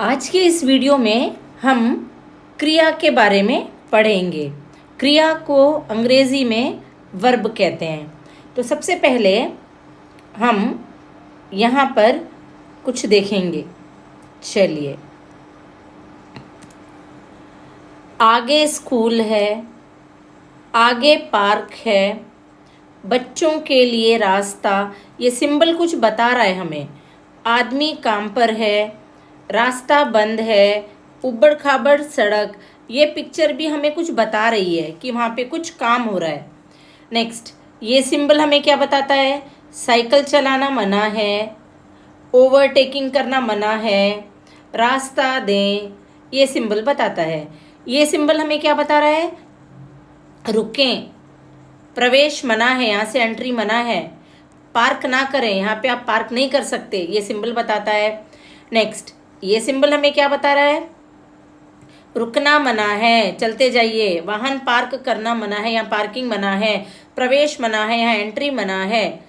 आज के इस वीडियो में हम क्रिया के बारे में पढ़ेंगे। क्रिया को अंग्रेजी में वर्ब कहते हैं। तो सबसे पहले हम यहाँ पर कुछ देखेंगे। चलिए, आगे स्कूल है, आगे पार्क है, बच्चों के लिए रास्ता। ये सिंबल कुछ बता रहा है हमें। आदमी काम पर है, रास्ता बंद है, उबड़ खाबड़ सड़क। ये पिक्चर भी हमें कुछ बता रही है कि वहाँ पे कुछ काम हो रहा है। नेक्स्ट, ये सिंबल हमें क्या बताता है? साइकिल चलाना मना है, ओवरटेकिंग करना मना है, रास्ता दें, ये सिंबल बताता है। ये सिंबल हमें क्या बता रहा है? रुकें, प्रवेश मना है, यहाँ से एंट्री मना है, पार्क ना करें, यहाँ पे आप पार्क नहीं कर सकते, ये सिंबल बताता है। नेक्स्ट, ये सिंबल हमें क्या बता रहा है? रुकना मना है, चलते जाइए, वाहन पार्क करना मना है, यहाँ पार्किंग मना है, प्रवेश मना है, यहाँ एंट्री मना है।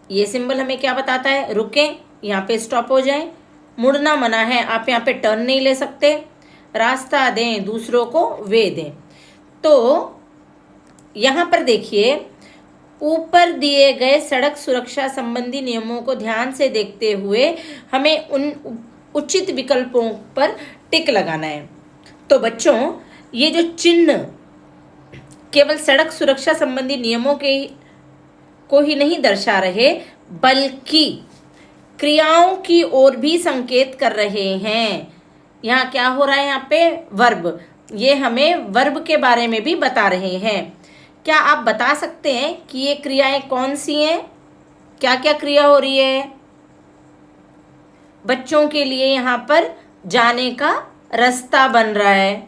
ये सिंबल हमें क्या बताता है? रुकें, यहाँ पे स्टॉप हो जाएं, मुड़ना मना है, आप यहाँ पे टर्न नहीं ले सकते, रास्ता दें, दूसरों को वे दें। तो यहाँ पर देखिए, ऊपर दिए गए सड़क सुरक्षा संबंधी नियमों को ध्यान से देखते हुए हमें उन उचित विकल्पों पर टिक लगाना है। तो बच्चों, ये जो चिन्ह केवल सड़क सुरक्षा संबंधी नियमों को ही नहीं दर्शा रहे, बल्कि क्रियाओं की ओर भी संकेत कर रहे हैं। यहाँ क्या हो रहा है? यहाँ पे वर्ब, ये हमें वर्ब के बारे में भी बता रहे हैं। क्या आप बता सकते हैं कि ये क्रियाएं कौन सी हैं? क्या क्या क्रिया हो रही है? बच्चों के लिए यहाँ पर जाने का रास्ता बन रहा है,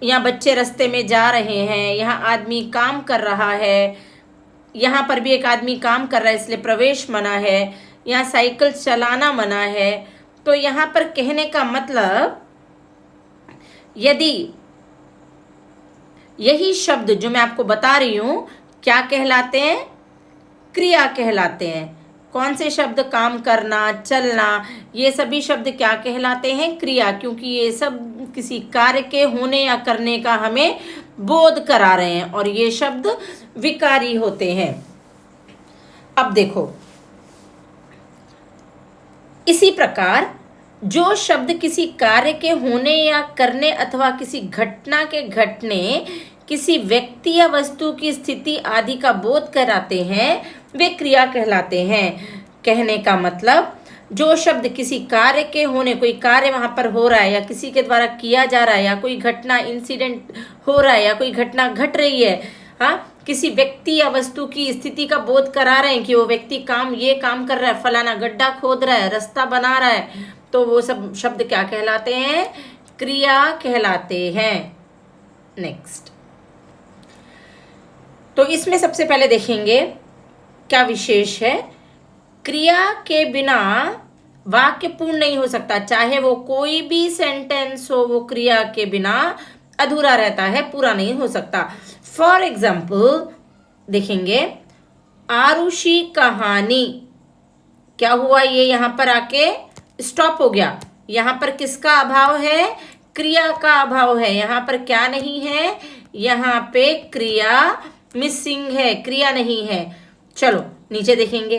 यहाँ बच्चे रास्ते में जा रहे हैं, यहाँ आदमी काम कर रहा है, यहाँ पर भी एक आदमी काम कर रहा है इसलिए प्रवेश मना है, यहाँ साइकिल चलाना मना है। तो यहाँ पर कहने का मतलब, यदि यही शब्द जो मैं आपको बता रही हूँ क्या कहलाते हैं? क्रिया कहलाते हैं। कौन से शब्द? काम करना, चलना, ये सभी शब्द क्या कहलाते हैं? क्रिया, क्योंकि ये सब किसी कार्य के होने या करने का हमें बोध करा रहे हैं और ये शब्द विकारी होते हैं। अब देखो, इसी प्रकार जो शब्द किसी कार्य के होने या करने अथवा किसी घटना के घटने, किसी व्यक्ति या वस्तु की स्थिति आदि का बोध कराते हैं, वे क्रिया कहलाते हैं। कहने का मतलब, जो शब्द किसी कार्य के होने, कोई कार्य वहां पर हो रहा है या किसी के द्वारा किया जा रहा है, या कोई घटना इंसिडेंट हो रहा है, या कोई घटना घट रही है, हाँ, किसी व्यक्ति या वस्तु की स्थिति का बोध करा रहे हैं कि वो व्यक्ति ये काम कर रहा है, फलाना गड्ढा खोद रहा है, रास्ता बना रहा है, तो वो सब शब्द क्या कहलाते हैं? क्रिया कहलाते हैं। नेक्स्ट, तो इसमें सबसे पहले देखेंगे क्या विशेष है। क्रिया के बिना वाक्य पूर्ण नहीं हो सकता, चाहे वो कोई भी सेंटेंस हो, वो क्रिया के बिना अधूरा रहता है, पूरा नहीं हो सकता। फॉर एग्जाम्पल देखेंगे, आरुषि कहानी, क्या हुआ? ये यहाँ पर आके स्टॉप हो गया। यहाँ पर किसका अभाव है? क्रिया का अभाव है। यहाँ पर क्या नहीं है? यहाँ पे क्रिया मिसिंग है, क्रिया नहीं है। चलो नीचे देखेंगे,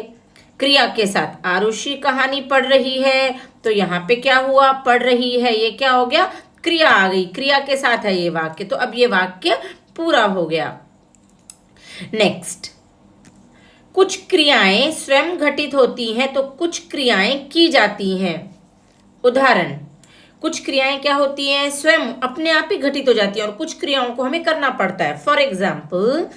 क्रिया के साथ आरुषि कहानी पढ़ रही है, तो यहाँ पे क्या हुआ? पढ़ रही है, ये क्या हो गया? क्रिया आ गई, क्रिया के साथ है ये वाक्य, तो अब ये वाक्य पूरा हो गया। नेक्स्ट, कुछ क्रियाएं स्वयं घटित होती हैं तो कुछ क्रियाएं की जाती हैं। उदाहरण, कुछ क्रियाएं क्या होती हैं? स्वयं अपने आप ही घटित हो जाती हैं और कुछ क्रियाओं को हमें करना पड़ता है। फॉर एग्जाम्पल,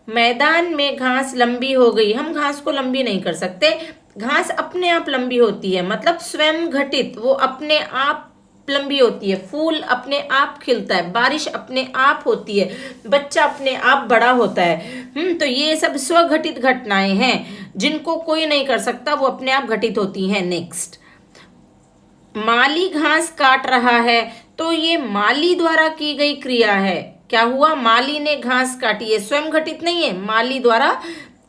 मैदान में घास लंबी हो गई, हम घास को लंबी नहीं कर सकते, घास अपने आप लंबी होती है, मतलब स्वयं घटित, वो अपने आप लंबी होती है। फूल अपने आप खिलता है, बारिश अपने आप होती है, बच्चा अपने आप बड़ा होता है। तो ये सब स्वघटित घटनाएं हैं जिनको कोई नहीं कर सकता, वो अपने आप घटित होती हैं। नेक्स्ट, माली घास काट रहा है, तो ये माली द्वारा की गई क्रिया है। क्या हुआ? माली ने घास काटी, है स्वयं घटित नहीं है, माली द्वारा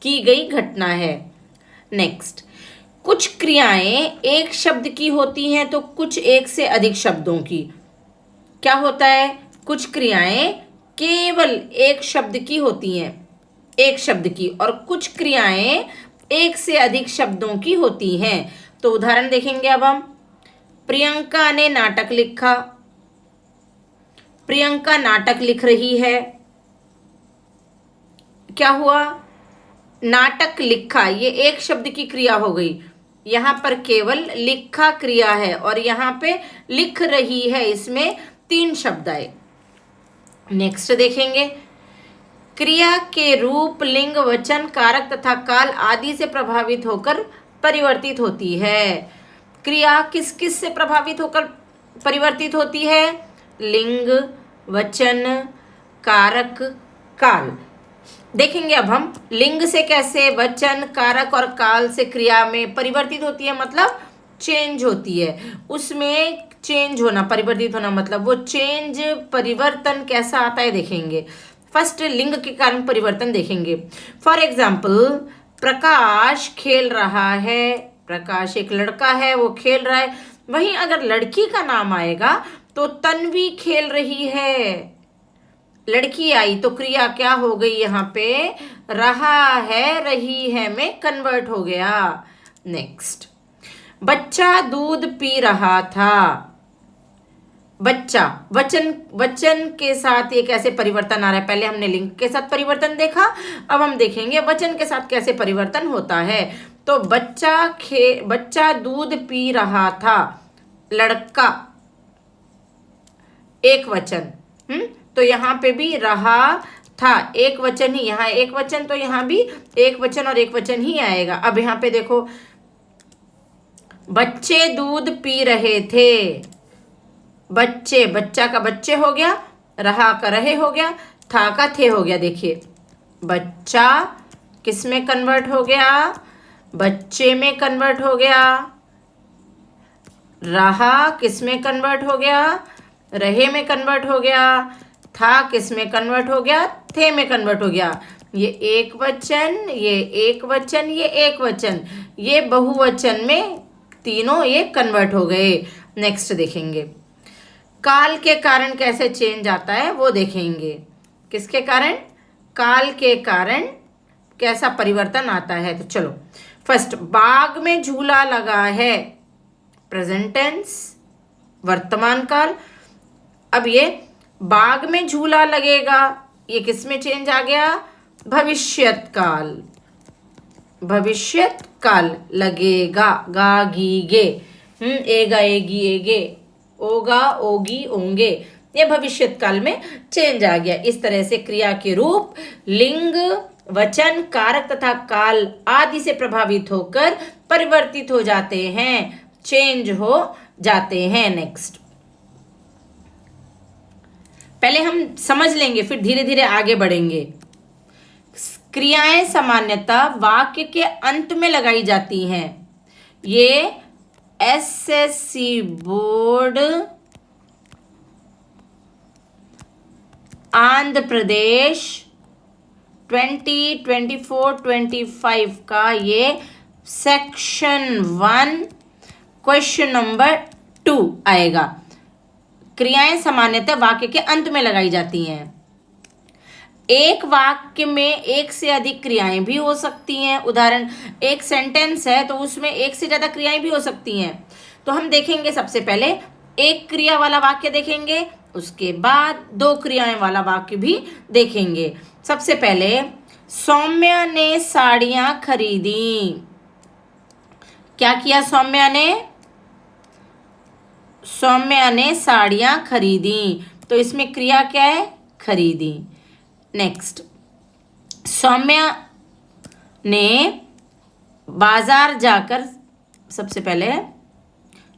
की गई घटना है। नेक्स्ट, कुछ क्रियाएं एक शब्द की होती हैं तो कुछ एक से अधिक शब्दों की। क्या होता है? कुछ क्रियाएं केवल एक शब्द की होती हैं, एक शब्द की, और कुछ क्रियाएं एक से अधिक शब्दों की होती हैं। तो उदाहरण देखेंगे अब हम। प्रियंका ने नाटक लिखा। प्रियंका नाटक लिख रही है। क्या हुआ? नाटक लिखा, ये एक शब्द की क्रिया हो गई। यहां पर केवल लिखा क्रिया है और यहां पे लिख रही है, इसमें 3 शब्द आए। नेक्स्ट देखेंगे। क्रिया के रूप लिंग, वचन, कारक तथा काल आदि से प्रभावित होकर परिवर्तित होती है। क्रिया किस किस से प्रभावित होकर परिवर्तित होती है? लिंग, वचन, कारक, काल। देखेंगे अब हम लिंग से कैसे वचन, कारक और काल से क्रिया में परिवर्तित होती है, मतलब चेंज होती है। उसमें चेंज होना, परिवर्तित होना, मतलब वो चेंज, परिवर्तन कैसा आता है देखेंगे। फर्स्ट लिंग के कारण परिवर्तन देखेंगे। फॉर एग्जाम्पल, प्रकाश खेल रहा है। प्रकाश एक लड़का है, वो खेल रहा है। वहीं अगर लड़की का नाम आएगा तो तन्वी खेल रही है। लड़की आई तो क्रिया क्या हो गई? यहाँ पे रहा है, रही है में कन्वर्ट हो गया। नेक्स्ट, बच्चा दूध पी रहा था। बच्चा, वचन, वचन के साथ ये कैसे परिवर्तन आ रहा है? पहले हमने लिंग के साथ परिवर्तन देखा, अब हम देखेंगे वचन के साथ कैसे परिवर्तन होता है। तो बच्चा दूध पी रहा था। लड़का एक वचन, तो यहाँ पे भी रहा था एक वचन ही, यहाँ एक वचन, तो यहाँ भी एक वचन और एक वचन ही आएगा। अब यहाँ पे देखो, बच्चे दूध पी रहे थे। बच्चे, बच्चा का बच्चे हो गया, रहा का रहे हो गया, था का थे हो गया। देखिए, बच्चा किस में कन्वर्ट हो गया? बच्चे में कन्वर्ट हो गया। रहा किस में कन्वर्ट हो गया? रहे में कन्वर्ट हो गया। था किस में कन्वर्ट हो गया? थे में कन्वर्ट हो गया। ये एक वचन, ये एक वचन, ये एक वचन, ये बहुवचन में तीनों ये कन्वर्ट हो गए। नेक्स्ट देखेंगे, काल के कारण कैसे चेंज आता है वो देखेंगे। किसके कारण? काल के कारण कैसा परिवर्तन आता है। तो चलो, फर्स्ट, बाग में झूला लगा है। प्रेजेंट टेंस, वर्तमान काल। अब ये बाग में झूला लगेगा, ये किस में चेंज आ गया? भविष्यत काल। भविष्यत काल लगेगा, गा गी गे, एगा एगी एगे, ओगा ओगी ओंगे, ये भविष्यत काल में चेंज आ गया। इस तरह से क्रिया के रूप लिंग, वचन, कारक तथा काल आदि से प्रभावित होकर परिवर्तित हो जाते हैं, चेंज हो जाते हैं। नेक्स्ट, पहले हम समझ लेंगे, फिर धीरे धीरे आगे बढ़ेंगे। क्रियाएं सामान्यतः वाक्य के अंत में लगाई जाती हैं। ये एसएससी बोर्ड आंध्र प्रदेश 2024-25 का ये सेक्शन 1 क्वेश्चन नंबर 2 आएगा। क्रियाएं सामान्यतः वाक्य के अंत में लगाई जाती हैं। एक वाक्य में एक से अधिक क्रियाएं भी हो सकती हैं। उदाहरण, एक सेंटेंस है तो उसमें एक से ज्यादा क्रियाएं भी हो सकती हैं। तो हम देखेंगे, सबसे पहले एक क्रिया वाला वाक्य देखेंगे, उसके बाद 2 क्रियाएं वाला वाक्य भी देखेंगे। सबसे पहले, सौम्या ने साड़ियां खरीदी। क्या किया सौम्या ने? सौम्या ने साड़ियां खरीदी, तो इसमें क्रिया क्या है? खरीदी। नेक्स्ट, सौम्या ने बाजार जाकर, सबसे पहले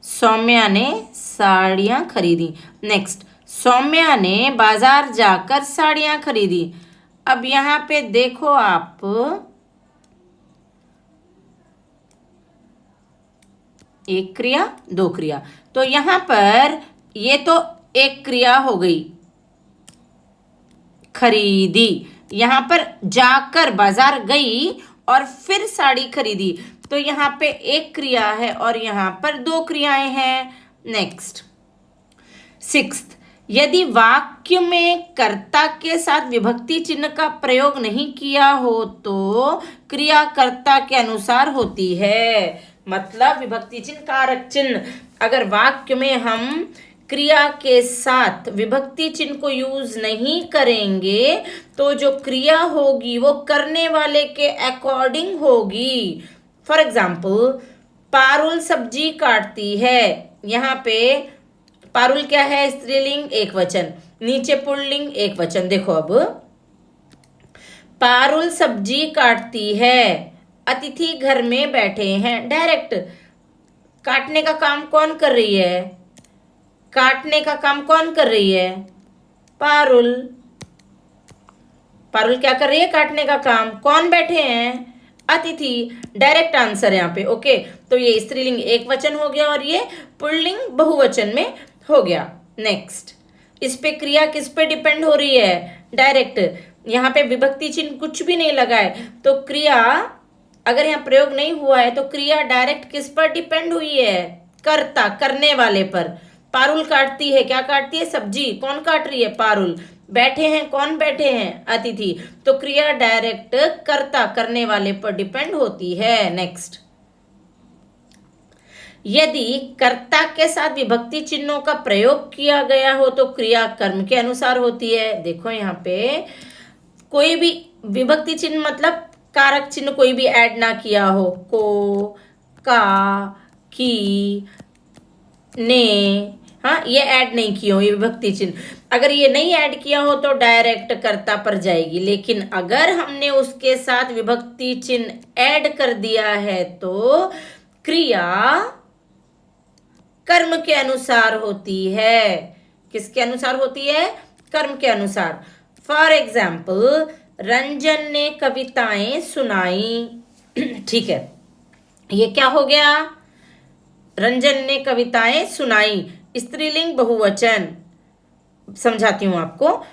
सौम्या ने साड़ियां खरीदी। नेक्स्ट, सौम्या ने बाजार जाकर साड़ियां खरीदी। अब यहाँ पे देखो आप, एक क्रिया, 2 क्रिया, तो यहाँ पर ये तो एक क्रिया हो गई, खरीदी। यहाँ पर जाकर बाजार गई और फिर साड़ी खरीदी, तो यहाँ पे एक क्रिया है और यहाँ पर दो क्रियाएं हैं। नेक्स्ट, सिक्स्थ, यदि वाक्य में कर्ता के साथ विभक्ति चिन्ह का प्रयोग नहीं किया हो तो क्रिया कर्ता के अनुसार होती है। मतलब विभक्ति चिन्ह, कारक चिन्ह, अगर वाक्य में हम क्रिया के साथ विभक्ति चिन्ह को यूज नहीं करेंगे तो जो क्रिया होगी वो करने वाले के अकॉर्डिंग होगी। फॉर एग्जाम्पल, पारुल सब्जी काटती है। यहाँ पे पारुल क्या है? स्त्रीलिंग एक वचन, नीचे पुल्लिंग एक वचन। देखो अब, पारुल सब्जी काटती है, अतिथि घर में बैठे हैं। डायरेक्ट काटने का काम कौन कर रही है? काटने का काम कौन कर रही है? पारुल। पारुल क्या कर रही है? काटने का काम। कौन बैठे हैं? अतिथि। डायरेक्ट आंसर यहाँ पे। ओके, तो ये स्त्रीलिंग एक वचन हो गया और ये पुल्लिंग बहुवचन में हो गया। नेक्स्ट, इस पे क्रिया किस पे डिपेंड हो रही है? डायरेक्ट। यहाँ पे विभक्ति चिन्ह कुछ भी नहीं लगा है तो क्रिया, अगर यहाँ प्रयोग नहीं हुआ है तो क्रिया डायरेक्ट किस पर डिपेंड हुई है? कर्ता, करने वाले पर। पारुल काटती है, क्या काटती है? सब्जी। कौन काट रही है? पारुल। बैठे हैं, कौन बैठे हैं? अतिथि। तो क्रिया डायरेक्ट कर्ता, करने वाले पर डिपेंड होती है। नेक्स्ट, यदि कर्ता के साथ विभक्ति चिन्हों का प्रयोग किया गया हो तो क्रिया कर्म के अनुसार होती है। देखो यहाँ पे कोई भी विभक्ति चिन्ह मतलब कारक चिन्ह कोई भी ऐड ना किया हो, को, का, की, ने, हाँ, ये ऐड नहीं किया हो ये विभक्ति चिन्ह। अगर ये नहीं ऐड किया हो तो डायरेक्ट कर्ता पर जाएगी, लेकिन अगर हमने उसके साथ विभक्ति चिन्ह ऐड कर दिया है तो क्रिया कर्म के अनुसार होती है। किसके अनुसार होती है? कर्म के अनुसार। फॉर एग्जाम्पल, रंजन ने कविताएं सुनाई। ठीक है, ये क्या हो गया? रंजन ने कविताएं सुनाई, स्त्रीलिंग बहुवचन। समझाती हूं आपको।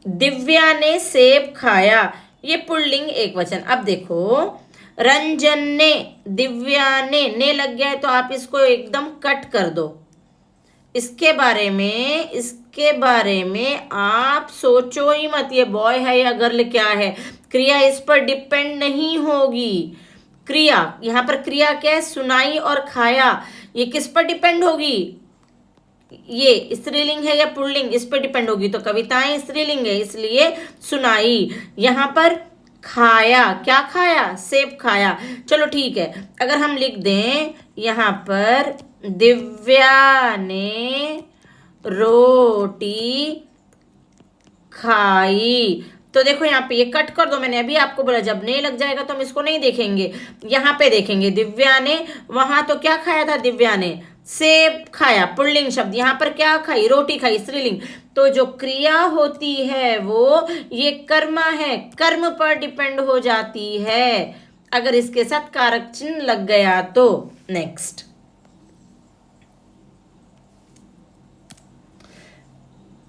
दिव्या ने सेब खाया, ये पुल्लिंग एक वचन। अब देखो, रंजन ने, दिव्या ने लग गया है तो आप इसको एकदम कट कर दो। इसके बारे में आप सोचो ही मत, ये बॉय है या गर्ल क्या है। क्रिया इस पर डिपेंड नहीं होगी। क्रिया, यहाँ पर क्रिया क्या है? सुनाई और खाया। ये किस पर डिपेंड होगी? ये स्त्रीलिंग है या पुल्लिंग, इस पर डिपेंड होगी। तो कविताएं स्त्रीलिंग है इसलिए सुनाई। यहाँ पर खाया, क्या खाया? सेब खाया। चलो ठीक है, अगर हम लिख दें यहाँ पर दिव्या ने रोटी खाई, तो देखो यहाँ पे ये कट कर दो। मैंने अभी आपको बोला जब नहीं लग जाएगा तो हम इसको नहीं देखेंगे, यहाँ पे देखेंगे। दिव्या ने, वहां तो क्या खाया था? दिव्या ने सेब खाया, पुल्लिंग शब्द। यहाँ पर क्या खाई? रोटी खाई, स्त्रीलिंग। तो जो क्रिया होती है वो ये कर्म है, कर्म पर डिपेंड हो जाती है अगर इसके साथ कारक चिन्ह लग गया तो। नेक्स्ट,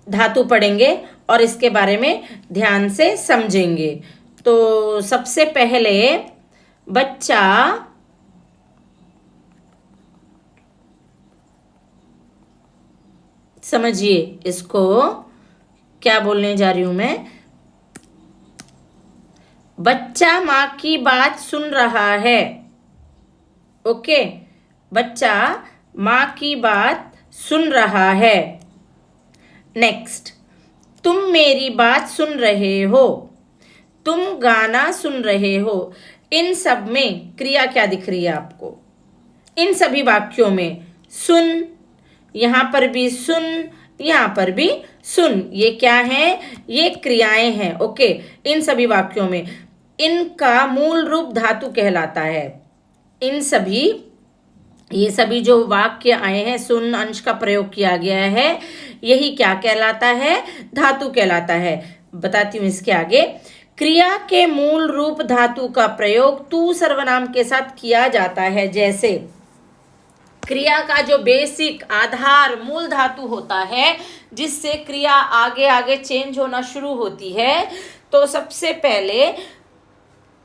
धातु पढ़ेंगे और इसके बारे में ध्यान से समझेंगे। तो सबसे पहले बच्चा समझिए इसको, क्या बोलने जा रही हूं मैं। बच्चा माँ की बात सुन रहा है। ओके, बच्चा माँ की बात सुन रहा है। नेक्स्ट, तुम मेरी बात सुन रहे हो, तुम गाना सुन रहे हो। इन सब में क्रिया क्या दिख रही है आपको? इन सभी वाक्यों में सुन, यहां पर भी सुन, यहां पर भी सुन, ये क्या है? ये क्रियाएं हैं। ओके, इन सभी वाक्यों में इनका मूल रूप धातु कहलाता है। इन सभी, ये सभी जो वाक्य आए हैं, सुन अंश का प्रयोग किया गया है, यही क्या कहलाता है? धातु कहलाता है। बताती हूं इसके आगे। क्रिया के मूल रूप धातु का प्रयोग तू सर्वनाम के साथ किया जाता है। जैसे क्रिया का जो बेसिक आधार मूल धातु होता है जिससे क्रिया आगे आगे चेंज होना शुरू होती है, तो सबसे पहले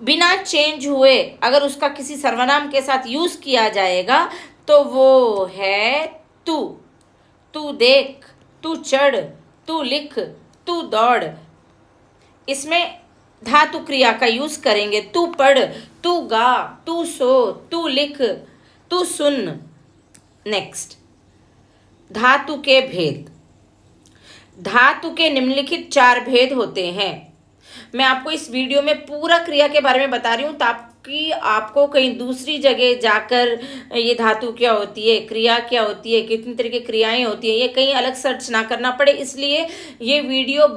बिना चेंज हुए अगर उसका किसी सर्वनाम के साथ यूज किया जाएगा तो वो है तू। तू देख, तू चढ़, तू लिख, तू दौड़। इसमें धातु क्रिया का यूज करेंगे। तू पढ़, तू गा, तू सो, तू लिख, तू सुन। नेक्स्ट, धातु के भेद। धातु के निम्नलिखित 4 भेद होते हैं। मैं आपको इस वीडियो में पूरा क्रिया के बारे में बता रही हूँ ताकि आपको कहीं दूसरी जगह जाकर ये धातु क्या होती है, क्रिया क्या होती है, कितनी तरह की क्रियाएं होती हैं, ये कहीं अलग सर्च ना करना पड़े। इसलिए ये वीडियो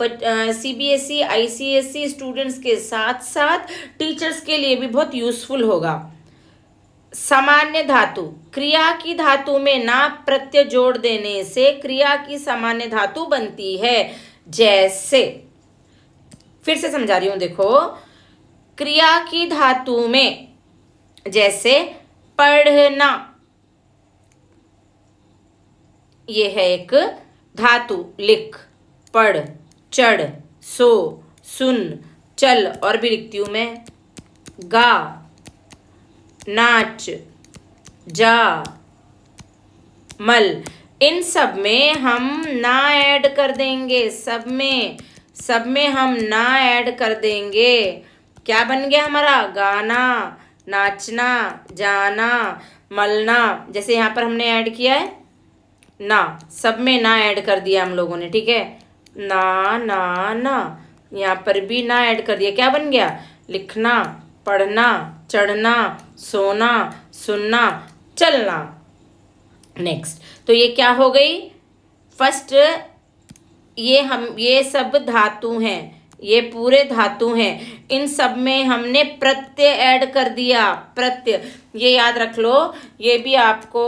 CBSE ICSE स्टूडेंट्स के साथ साथ टीचर्स के लिए भी बहुत यूजफुल होगा। सामान्य धातु। क्रिया की धातु में ना प्रत्यय जोड़ देने से क्रिया की सामान्य धातु बनती है। जैसे, फिर से समझा रही हूं, देखो, क्रिया की धातु में जैसे पढ़ना, ये है एक धातु। लिख, पढ़, चढ़, सो, सुन, चल, और भी लिखती हूं मैं, गा, नाच, जा, मल। इन सब में हम ना ऐड कर देंगे। सब में हम ना ऐड कर देंगे। क्या बन गया हमारा? गाना, नाचना, जाना, मलना। जैसे यहाँ पर हमने ऐड किया है ना, सब में ना ऐड कर दिया हम लोगों ने, ठीक है। ना ना ना, यहाँ पर भी ना ऐड कर दिया। क्या बन गया? लिखना, पढ़ना, चढ़ना, सोना, सुनना, चलना। नेक्स्ट, तो ये क्या हो गई? फर्स्ट, ये सब धातु हैं, ये पूरे धातु हैं। इन सब में हमने प्रत्यय ऐड कर दिया। प्रत्यय, ये याद रख लो, ये भी आपको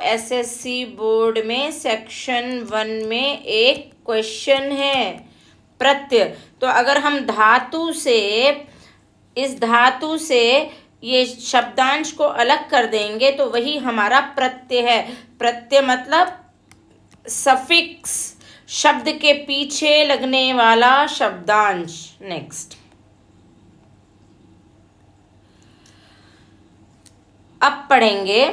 SSC बोर्ड में सेक्शन 1 में एक क्वेश्चन है। प्रत्यय, तो अगर हम इस धातु से ये शब्दांश को अलग कर देंगे तो वही हमारा प्रत्यय है। प्रत्यय मतलब सफिक्स, शब्द के पीछे लगने वाला शब्दांश। नेक्स्ट, अब पढ़ेंगे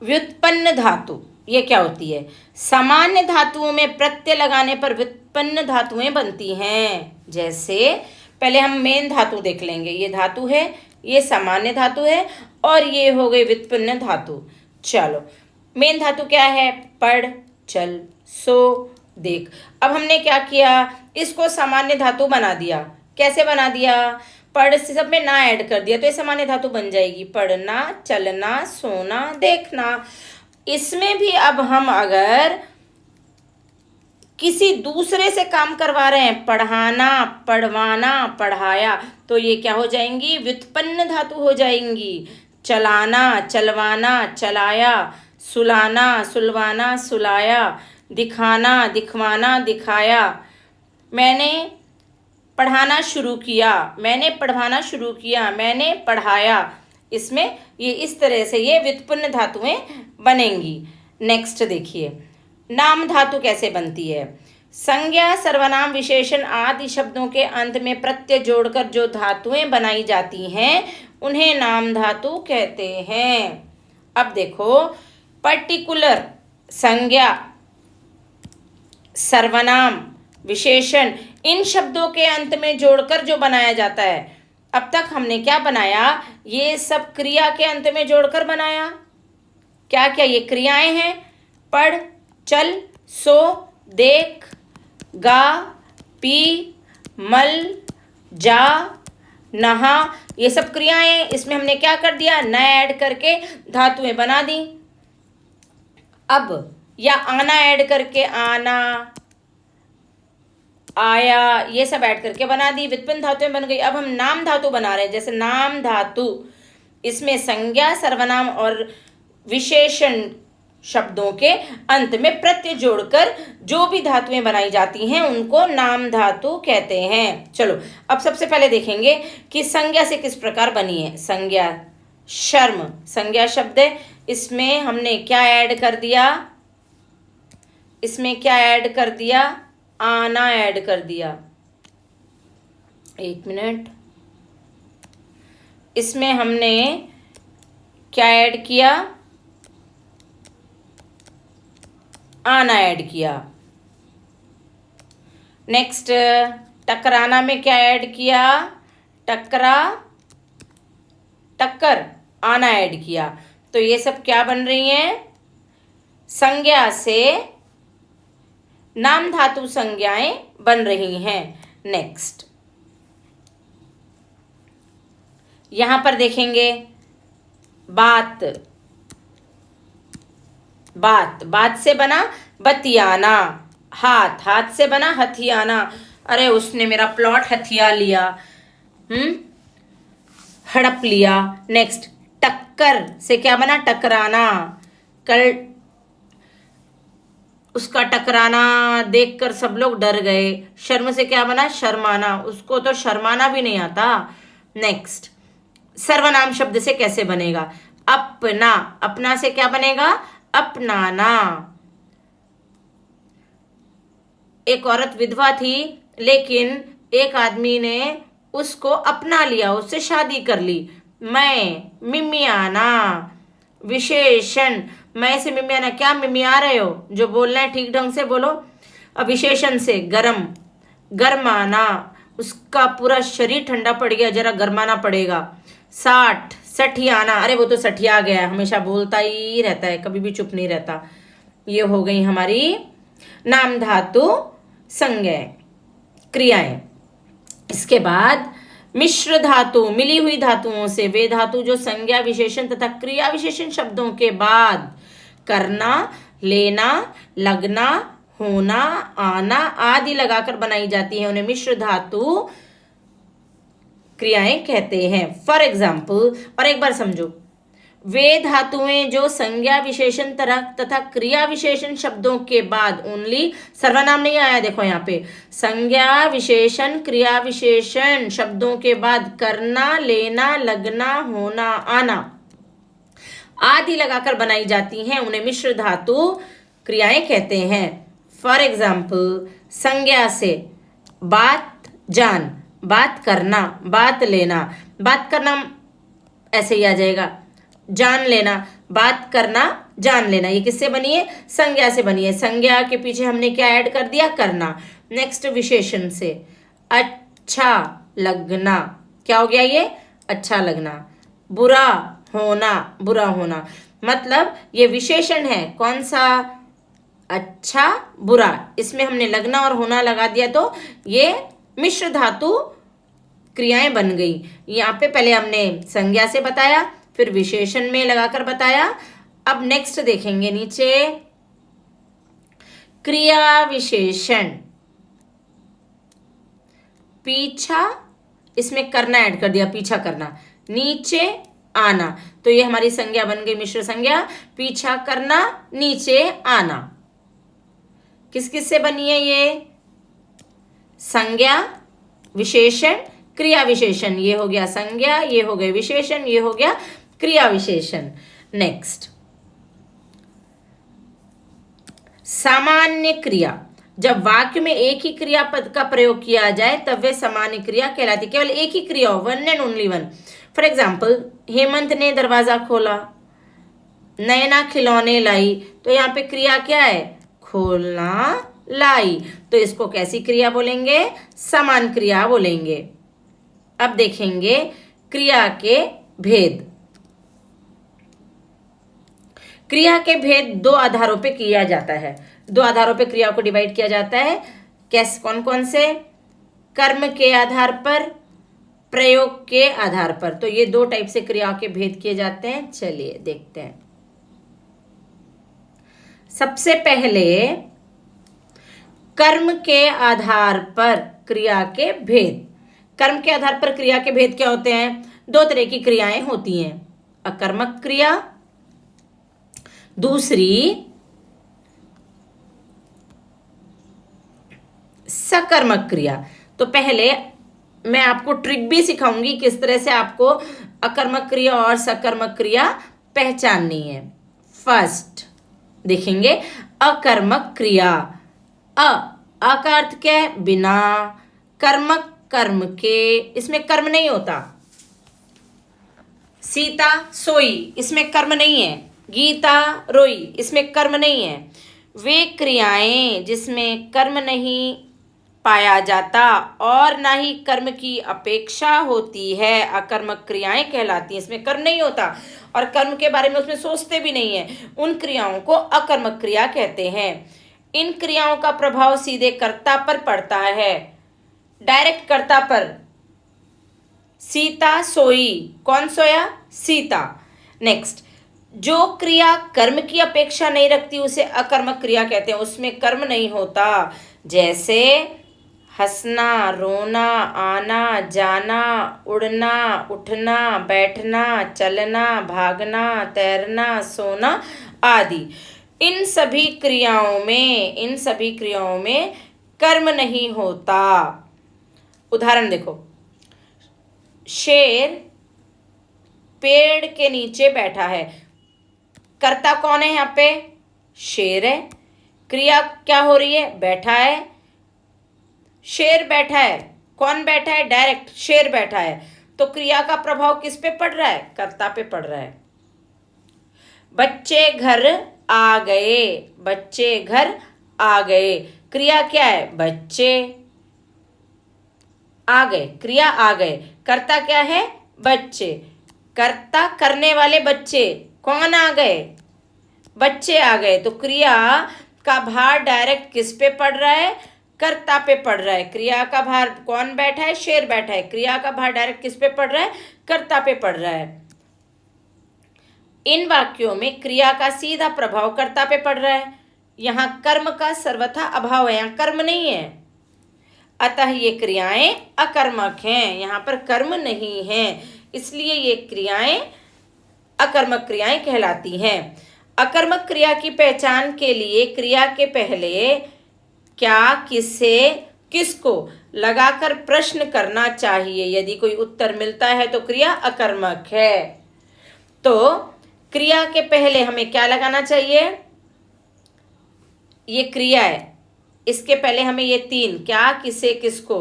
व्युत्पन्न धातु। ये क्या होती है? सामान्य धातुओं में प्रत्यय लगाने पर व्युत्पन्न धातुएं बनती हैं। जैसे पहले हम मेन धातु देख लेंगे। ये धातु है, ये सामान्य धातु है, और ये हो गई व्युत्पन्न धातु। चलो, मेन धातु क्या है? पढ़, चल, सो, देख। अब हमने क्या किया? इसको सामान्य धातु बना दिया। कैसे बना दिया? पढ़ से सब में ना ऐड कर दिया तो ये सामान्य धातु बन जाएगी। पढ़ना, चलना, सोना, देखना। इसमें भी अब हम अगर किसी दूसरे से काम करवा रहे हैं, पढ़ाना, पढ़वाना, पढ़ाया, तो ये क्या हो जाएंगी? व्युत्पन्न धातु हो जाएंगी। चलाना, चलवाना, चलाया, सुलाना, सुलवाना, सुलाया, दिखाना, दिखवाना, दिखाया। मैंने पढ़ाना शुरू किया, मैंने पढ़वाना शुरू किया, मैंने पढ़ाया। इसमें ये इस तरह से ये व्युत्पन्न धातुएं बनेंगी। नेक्स्ट देखिए, नाम धातु कैसे बनती है? संज्ञा, सर्वनाम, विशेषण आदि शब्दों के अंत में प्रत्यय जोड़कर जो धातुएं बनाई जाती हैं उन्हें नाम धातु कहते हैं। अब देखो, पर्टिकुलर, संज्ञा, सर्वनाम, विशेषण, इन शब्दों के अंत में जोड़कर जो बनाया जाता है। अब तक हमने क्या बनाया? ये सब क्रिया के अंत में जोड़कर बनाया। क्या क्या ये क्रियाएं हैं? पढ़, चल, सो, देख, गा, पी, मल, जा, नहा, ये सब क्रियाएं। इसमें हमने क्या कर दिया? न ऐड करके धातुएं बना दी। अब या आना ऐड करके आना, आया, ये सब ऐड करके बना दी, व्युत्पन्न धातुएं बन गई। अब हम नाम धातु बना रहे हैं। जैसे नाम धातु, इसमें संज्ञा, सर्वनाम और विशेषण शब्दों के अंत में प्रत्यय जोड़कर जो भी धातुएं बनाई जाती हैं उनको नाम धातु कहते हैं। चलो, अब सबसे पहले देखेंगे कि संज्ञा से किस प्रकार बनी है। संज्ञा, शर्म, संज्ञा शब्द है। इसमें हमने क्या ऐड कर दिया? इसमें क्या ऐड कर दिया? आना ऐड कर दिया। एक मिनट, इसमें हमने क्या ऐड किया, आना ऐड किया। नेक्स्ट टकराना में क्या ऐड किया, टकरा, टक्कर, आना ऐड किया। तो ये सब क्या बन रही हैं, संज्ञा से नाम धातु संज्ञाएं बन रही हैं। नेक्स्ट यहां पर देखेंगे, बात, बात, बात से बना बतियाना, हाथ, हाथ से बना हथियाना, अरे उसने मेरा प्लॉट हथिया लिया, हड़प लिया। नेक्स्ट टक्कर से क्या बना, टकराना, कल उसका टकराना देखकर सब लोग डर गए। शर्म से क्या बना, शर्माना, उसको तो शर्माना भी नहीं आता। नेक्स्ट सर्वनाम शब्द से कैसे बनेगा, अपना, अपना से क्या बनेगा, अपनाना। एक औरत विधवा थी, लेकिन एक आदमी ने उसको अपना लिया, उससे शादी कर ली। मैं, मिमियाना, विशेषण, मैं से मिमियाना, क्या मिमिया रहे हो, जो बोलना है ठीक ढंग से बोलो। अब विशेषण से गरम, गरमाना, उसका पूरा शरीर ठंडा पड़ गया, जरा गरमाना पड़ेगा। साठ, सठियाना, अरे वो तो सठिया गया, हमेशा बोलता ही रहता है, कभी भी चुप नहीं रहता। ये हो गई हमारी नाम धातु संज्ञाएं, क्रियाएं। इसके बाद मिश्र धातु, मिली हुई धातुओं से वे धातु जो संज्ञा विशेषण तथा क्रिया विशेषण शब्दों के बाद करना, लेना, लगना, होना, आना आदि लगाकर बनाई जाती है, उन्हें मिश्र धातु क्रियाएं कहते हैं। फॉर एग्जाम्पल, और एक बार समझो, वे धातुएं जो संज्ञा विशेषण तथा क्रिया विशेषण शब्दों के बाद, ओनली सर्वनाम नहीं आया, देखो यहाँ पे संज्ञा विशेषण क्रिया विशेषण शब्दों के बाद करना, लेना, लगना, होना, आना आदि लगाकर बनाई जाती हैं, उन्हें मिश्र धातु क्रियाएं कहते हैं। फॉर एग्जाम्पल, संज्ञा से बात, जान, बात करना, बात लेना, बात करना ऐसे ही आ जाएगा, जान लेना, बात करना, जान लेना, ये किससे बनी है, संज्ञा से बनी है। संज्ञा के पीछे हमने क्या ऐड कर दिया, करना। नेक्स्ट विशेषण से अच्छा लगना, क्या हो गया ये, अच्छा लगना। बुरा होना, बुरा होना, मतलब ये विशेषण है, कौन सा, अच्छा, बुरा, इसमें हमने लगना और होना लगा दिया, तो ये मिश्र धातु क्रियाएं बन गई। यहाँ पे पहले हमने संज्ञा से बताया, फिर विशेषण में लगाकर बताया। अब नेक्स्ट देखेंगे नीचे, क्रिया विशेषण, पीछा, इसमें करना ऐड कर दिया, पीछा करना, नीचे आना, तो ये हमारी संज्ञा बन गई, मिश्र संज्ञा, पीछा करना, नीचे आना। किस किस से बनी है ये, संज्ञा, विशेषण, क्रिया विशेषण, ये हो गया संज्ञा, ये हो गए विशेषण, ये हो गया क्रिया विशेषण। नेक्स्ट सामान्य क्रिया, जब वाक्य में एक ही क्रियापद का प्रयोग किया जाए तब वे सामान्य क्रिया कहलाती, केवल एक ही क्रिया हो, one and only one. For example, Hemant ने दरवाजा खोला, नैना खिलौने लाई, तो यहाँ पे क्रिया क्या है, खोलना, लाई, तो इसको कैसी क्रिया बोलेंगे, समान क्रिया बोलेंगे। अब देखेंगे क्रिया के भेद। क्रिया के भेद दो आधारों पे किया जाता है, दो आधारों पे क्रिया को डिवाइड किया जाता है। कैसे, कौन कौन से, कर्म के आधार पर, प्रयोग के आधार पर, तो ये दो टाइप से क्रिया के भेद किए जाते हैं। चलिए देखते हैं। सबसे पहले कर्म के आधार पर क्रिया के भेद। कर्म के आधार पर क्रिया के भेद क्या होते हैं, दो तरह की क्रियाएं होती हैं, अकर्मक क्रिया, दूसरी सकर्मक क्रिया। तो पहले मैं आपको ट्रिक भी सिखाऊंगी किस तरह से आपको अकर्मक क्रिया और सकर्मक क्रिया पहचाननी है। फर्स्ट देखेंगे अकर्मक क्रिया। अ का अर्थ क्या है, बिना, कर्मक कर्म के, इसमें कर्म नहीं होता। सीता सोई, इसमें कर्म नहीं है। गीता रोई, इसमें कर्म नहीं है। वे क्रियाएं जिसमें कर्म नहीं पाया जाता और ना ही कर्म की अपेक्षा होती है अकर्मक क्रियाएं कहलाती हैं। इसमें कर्म नहीं होता और कर्म के बारे में उसमें सोचते भी नहीं है, उन क्रियाओं को अकर्मक क्रिया कहते हैं। इन क्रियाओं का प्रभाव सीधे कर्ता पर पड़ता है, डायरेक्ट कर्ता पर। सीता सोई, कौन सोया? सीता। नेक्स्ट, जो क्रिया कर्म की अपेक्षा नहीं रखती उसे अकर्मक क्रिया कहते हैं, उसमें कर्म नहीं होता। जैसे हंसना, रोना, आना, जाना, उड़ना, उठना, बैठना, चलना, भागना, तैरना, सोना आदि। इन सभी क्रियाओं में कर्म नहीं होता। उदाहरण देखो, शेर पेड़ के नीचे बैठा है। कर्ता कौन है यहाँ पे? शेर है। क्रिया क्या हो रही है? बैठा है। शेर बैठा है। कौन बैठा है? डायरेक्ट शेर बैठा है। तो क्रिया का प्रभाव किस पे पड़ रहा है? कर्ता पे पड़ रहा है। बच्चे घर आ गए, बच्चे घर आ गए। क्रिया क्या है? बच्चे आ गए, क्रिया आ गए। कर्ता क्या है? बच्चे। कर्ता करने वाले बच्चे, कौन आ गए? बच्चे आ गए। तो क्रिया का भार डायरेक्ट किस पे पड़ रहा है? कर्ता पे पड़ रहा है। क्रिया का भार कौन बैठा है? शेर बैठा है। क्रिया का भार डायरेक्ट किस पे पड़ रहा है? कर्ता पे पड़ रहा है। इन वाक्यों में क्रिया का सीधा प्रभाव कर्ता पे पड़ रहा है। यहाँ कर्म का सर्वथा अभाव है, यहाँ कर्म नहीं है, अतः ये क्रियाएं अकर्मक हैं। यहाँ पर कर्म नहीं है, इसलिए ये क्रियाएं अकर्मक क्रियाएं कहलाती हैं। अकर्मक क्रिया की पहचान के लिए क्रिया के पहले क्या, किसे, किसको लगाकर प्रश्न करना चाहिए। यदि कोई उत्तर मिलता है तो क्रिया अकर्मक है। तो क्रिया के पहले हमें क्या लगाना चाहिए? ये क्रिया है, इसके पहले हमें ये तीन, क्या, किसे, किसको,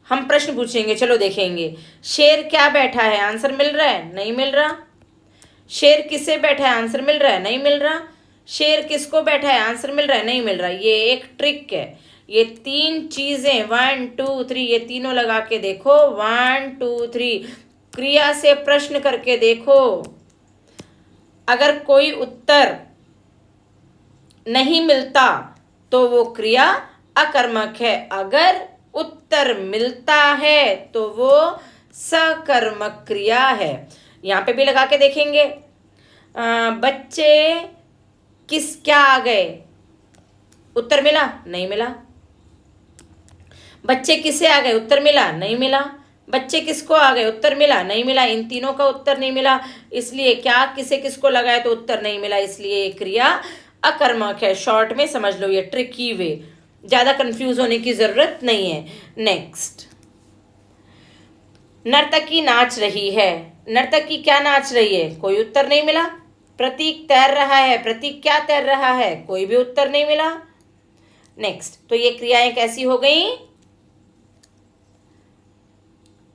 हम प्रश्न पूछेंगे। चलो देखेंगे। शेर क्या बैठा है? आंसर मिल रहा है? नहीं मिल रहा। शेर किसे बैठा है? आंसर मिल रहा है? नहीं मिल रहा। शेर किसको बैठा है? आंसर मिल रहा है? नहीं मिल रहा। ये एक ट्रिक है। ये तीन चीजें 1 2 3 ये तीनों लगा के देखो। 1 2 3 क्रिया से प्रश्न करके देखो। अगर कोई उत्तर नहीं मिलता तो वो क्रिया अकर्मक है। अगर उत्तर मिलता है तो वो सकर्मक क्रिया है। यहाँ पे भी लगा के देखेंगे। बच्चे क्या आ गए? उत्तर मिला? नहीं मिला। बच्चे किसे आ गए? उत्तर मिला? नहीं मिला। बच्चे किसको आ गए? उत्तर मिला? नहीं मिला। इन तीनों का उत्तर नहीं मिला, इसलिए क्या, किसे, किसको लगाए तो उत्तर नहीं मिला, इसलिए ये क्रिया अकर्मक है। शॉर्ट में समझ लो, ये ट्रिकी वे, ज्यादा कंफ्यूज होने की जरूरत नहीं है। नेक्स्ट, नर्तकी नाच रही है। नर्तकी क्या नाच रही है? कोई उत्तर नहीं मिला। प्रतीक तैर रहा है। प्रतीक क्या तैर रहा है? कोई भी उत्तर नहीं मिला। नेक्स्ट, तो ये क्रियाएं कैसी हो गई?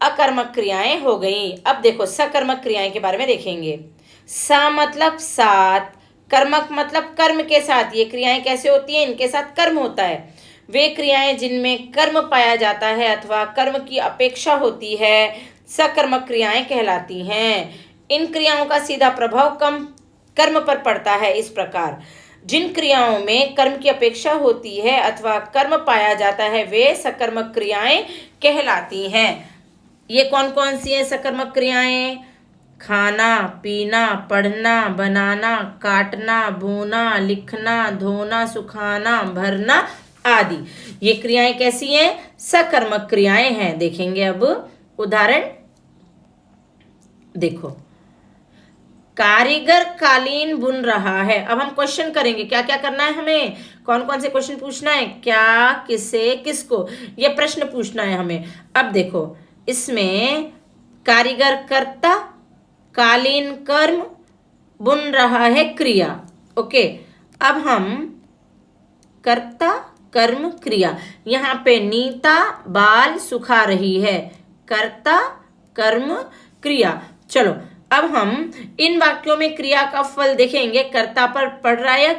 अकर्मक क्रियाएं हो गई। अब देखो सकर्मक क्रियाएं के बारे में देखेंगे। सा मतलब साथ, कर्मक मतलब कर्म के साथ। ये क्रियाएं कैसे होती हैं? इनके साथ कर्म होता है। वे क्रियाएं जिनमें कर्म पाया जाता है अथवा कर्म की अपेक्षा होती है सकर्मक क्रियाएं कहलाती हैं। इन क्रियाओं का सीधा प्रभाव कर्म पर पड़ता है। इस प्रकार जिन क्रियाओं में कर्म की अपेक्षा होती है अथवा कर्म पाया जाता है वे सकर्मक क्रियाएं कहलाती हैं। ये कौन कौन सी हैं सकर्मक क्रियाएं? खाना, पीना, पढ़ना, बनाना, काटना, बोना, लिखना, धोना, सुखाना, भरना आदि। ये क्रियाएं कैसी हैं? सकर्मक क्रियाएं हैं। देखेंगे अब उदाहरण। देखो, कारीगर कालीन बुन रहा है। अब हम क्वेश्चन करेंगे। क्या क्या करना है हमें? कौन कौन से क्वेश्चन पूछना है? क्या, किसे, किसको, ये प्रश्न पूछना है हमें। अब देखो, इसमें कारीगर कर्ता, कालीन कर्म, बुन रहा है क्रिया। ओके, अब हम कर्ता कर्म क्रिया। यहाँ पे नीता बाल सुखा रही है, कर्ता कर्म क्रिया। चलो अब हम इन वाक्यों में क्रिया का फल देखेंगे, कर्ता पर पड़ रहा है या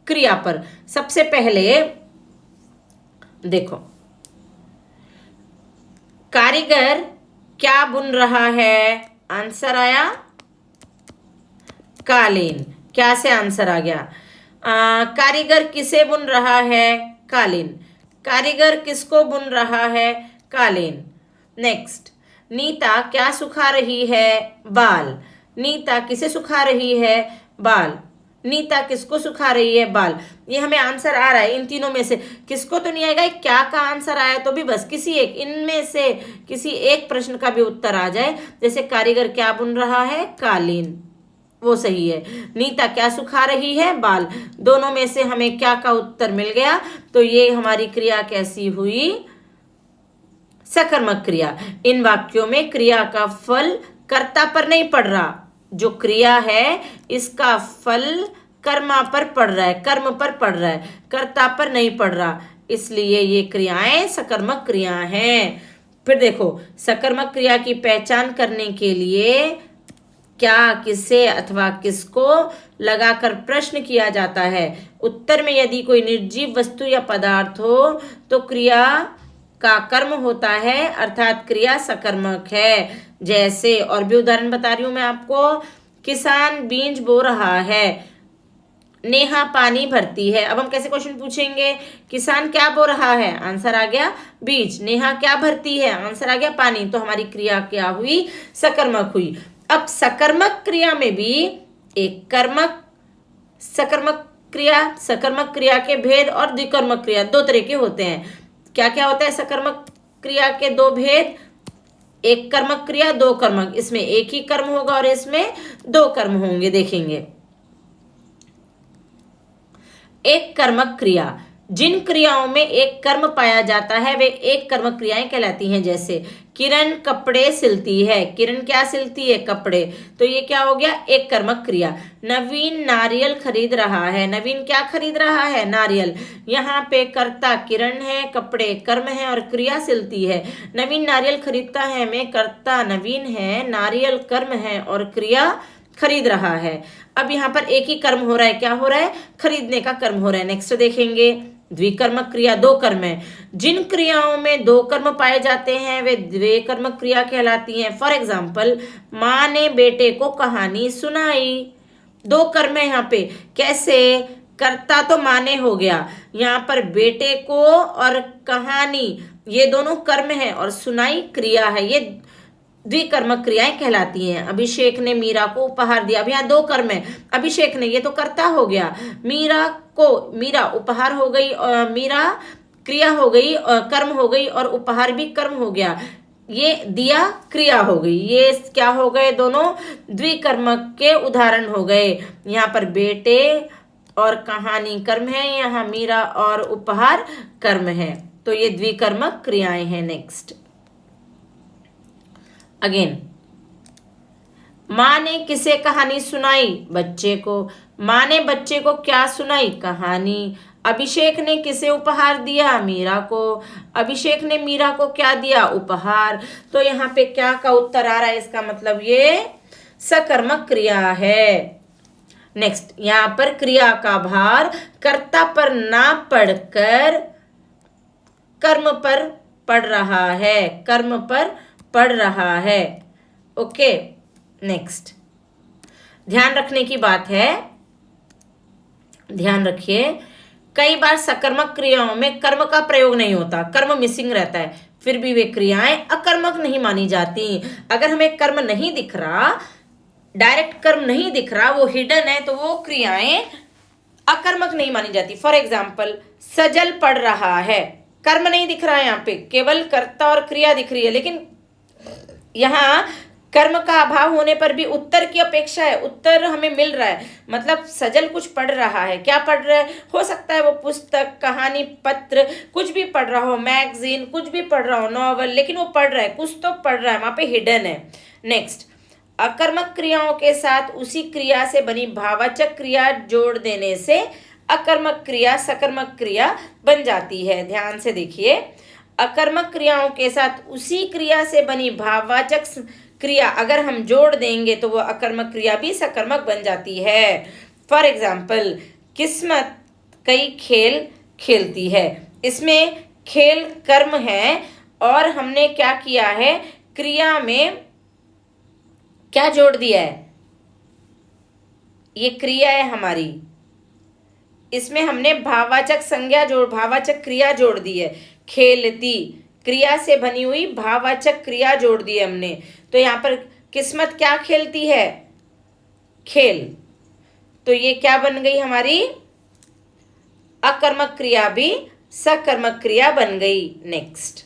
क्रिया पर। सबसे पहले देखो, कारीगर क्या बुन रहा है, आंसर आया कालीन। क्या से आंसर आ गया? कारीगर किसे बुन रहा है, कालीन। कारीगर किसको बुन रहा है, कालीन। नेक्स्ट, नीता क्या सुखा रही है, बाल। नीता किसे सुखा रही है, बाल। नीता किसको सुखा रही है, बाल। ये हमें आंसर आ रहा है इन तीनों में से, किसको तो नहीं आएगा, क्या का आंसर आया तो भी बस किसी एक, इनमें से किसी एक प्रश्न का भी उत्तर आ जाए। जैसे कारीगर क्या बुन रहा है, कालीन, वो सही है। नीता क्या सुखा रही है, बाल। दोनों में से हमें क्या का उत्तर मिल गया। तो ये हमारी क्रिया कैसी हुई, सकर्मक क्रिया। इन वाक्यों में क्रिया का फल कर्ता पर नहीं पड़ रहा, जो क्रिया है इसका फल कर्मा पर पड़ रहा है, कर्म पर पड़ रहा है, कर्ता पर नहीं पड़ रहा, इसलिए ये क्रियाएं सकर्मक क्रिया हैं। फिर देखो, सकर्मक क्रिया की पहचान करने के लिए क्या, किसे अथवा किसको लगाकर प्रश्न किया जाता है। उत्तर में यदि कोई निर्जीव वस्तु या पदार्थ हो तो क्रिया का कर्म होता है, अर्थात क्रिया सकर्मक है। जैसे और भी उदाहरण बता रही हूं मैं आपको, किसान बीज बो रहा है, नेहा पानी भरती है। अब हम कैसे क्वेश्चन पूछेंगे, किसान क्या बो रहा है, आंसर आ गया बीज। नेहा क्या भरती है, आंसर आ गया पानी। तो हमारी क्रिया क्या हुई, सकर्मक हुई। अब सकर्मक क्रिया में भी एक कर्मक सकर्मक क्रिया के भेद और द्विकर्मक क्रिया दो तरह के होते हैं। क्या क्या होता है सकर्मक क्रिया के दो भेद, एक कर्मक क्रिया, दो कर्मक। इसमें एक ही कर्म होगा और इसमें दो कर्म होंगे, देखेंगे। एक कर्मक क्रिया, जिन क्रियाओं में एक कर्म पाया जाता है वे एक कर्मक क्रियाएं कहलाती हैं। जैसे किरण कपड़े सिलती है, किरण क्या सिलती है, कपड़े, तो ये क्या हो गया, एक कर्मक क्रिया। नवीन नारियल खरीद रहा है, नवीन क्या खरीद रहा है, नारियल। यहाँ पे कर्ता किरण है, कपड़े कर्म है और क्रिया सिलती है। नवीन नारियल खरीदता है में कर्ता नवीन है, नारियल कर्म है और क्रिया खरीद रहा है। अब यहाँ पर एक ही कर्म हो रहा है, क्या हो रहा है, खरीदने का कर्म हो रहा है। नेक्स्ट देखेंगे, द्विकर्मक क्रिया, दो कर्म है। जिन क्रियाओं में दो कर्म पाए जाते हैं वे द्विकर्मक क्रिया कहलाती हैं। फॉर एग्जाम्पल, माँ ने बेटे को कहानी सुनाई, दो कर्म है यहाँ पे। कैसे, कर्ता तो माने हो गया, यहाँ पर बेटे को और कहानी ये दोनों कर्म है और सुनाई क्रिया है, ये द्विकर्मक क्रियाएं कहलाती हैं। अभिषेक ने मीरा को उपहार दिया, अब यहाँ दो कर्म है। अभिषेक ने, ये तो कर्ता हो गया, मीरा उपहार हो गई, और मीरा क्रिया हो गई, कर्म हो गई, और उपहार भी कर्म हो गया। ये दिया क्रिया हो गई। ये क्या हो गए, दोनों द्विकर्मक के उदाहरण हो गए। यहाँ पर बेटे और कहानी कर्म है, यहाँ मीरा और उपहार कर्म है, तो ये द्विकर्मक क्रियाएं हैं। नेक्स्ट अगेन, माँ ने किसे कहानी सुनाई, बच्चे को। माँ ने बच्चे को क्या सुनाई, कहानी। अभिषेक ने किसे उपहार दिया, मीरा को। अभिषेक ने मीरा को क्या दिया, उपहार। तो यहाँ पे क्या का उत्तर आ रहा है, इसका मतलब ये सकर्मक क्रिया है। नेक्स्ट, यहाँ पर क्रिया का भार कर्ता पर ना पड़कर कर्म पर पड़ रहा है, कर्म पर पड़ रहा है। ओके, नेक्स्ट, ध्यान रखने की बात है, ध्यान रखिए, कई बार सकर्मक क्रियाओं में कर्म का प्रयोग नहीं होता, कर्म मिसिंग रहता है, फिर भी वे क्रियाएं अकर्मक नहीं मानी जाती। अगर हमें कर्म नहीं दिख रहा, डायरेक्ट कर्म नहीं दिख रहा, वो हिडन है, तो वो क्रियाएं अकर्मक नहीं मानी जाती। फॉर एग्जाम्पल, सजल पढ़ रहा है, कर्म नहीं दिख रहा है, यहाँ पे केवल कर्ता और क्रिया दिख रही है, लेकिन यहाँ कर्म का अभाव होने पर भी उत्तर की अपेक्षा है, उत्तर हमें मिल रहा है। मतलब सजल कुछ पढ़ रहा है, क्या पढ़ रहा है, हो सकता है वो पुस्तक, कहानी, पत्र, कुछ भी पढ़ रहा हो, मैगजीन, कुछ भी पढ़ रहा हो, नॉवल, लेकिन वो पढ़ रहा है, कुछ तो पढ़ रहा है, वहां पे हिडन है। नेक्स्ट, अकर्मक क्रियाओं के साथ उसी क्रिया से बनी भाववाचक क्रिया जोड़ देने से अकर्मक क्रिया सकर्मक क्रिया बन जाती है। ध्यान से देखिए, अकर्मक क्रियाओं के साथ उसी क्रिया से बनी भाववाचक क्रिया अगर हम जोड़ देंगे तो वो अकर्मक क्रिया भी सकर्मक बन जाती है। फॉर एग्जाम्पल, किस्मत कई खेल खेलती है। इसमें खेल कर्म है और हमने क्या किया है, क्रिया में क्या जोड़ दिया है, ये क्रिया है हमारी, इसमें हमने भाववाचक क्रिया जोड़ दी है। खेलती क्रिया से बनी हुई भाववाचक क्रिया जोड़ दी है हमने। तो यहाँ पर किस्मत क्या खेलती है, खेल। तो ये क्या बन गई हमारी, अकर्मक क्रिया भी सकर्मक क्रिया बन गई। नेक्स्ट,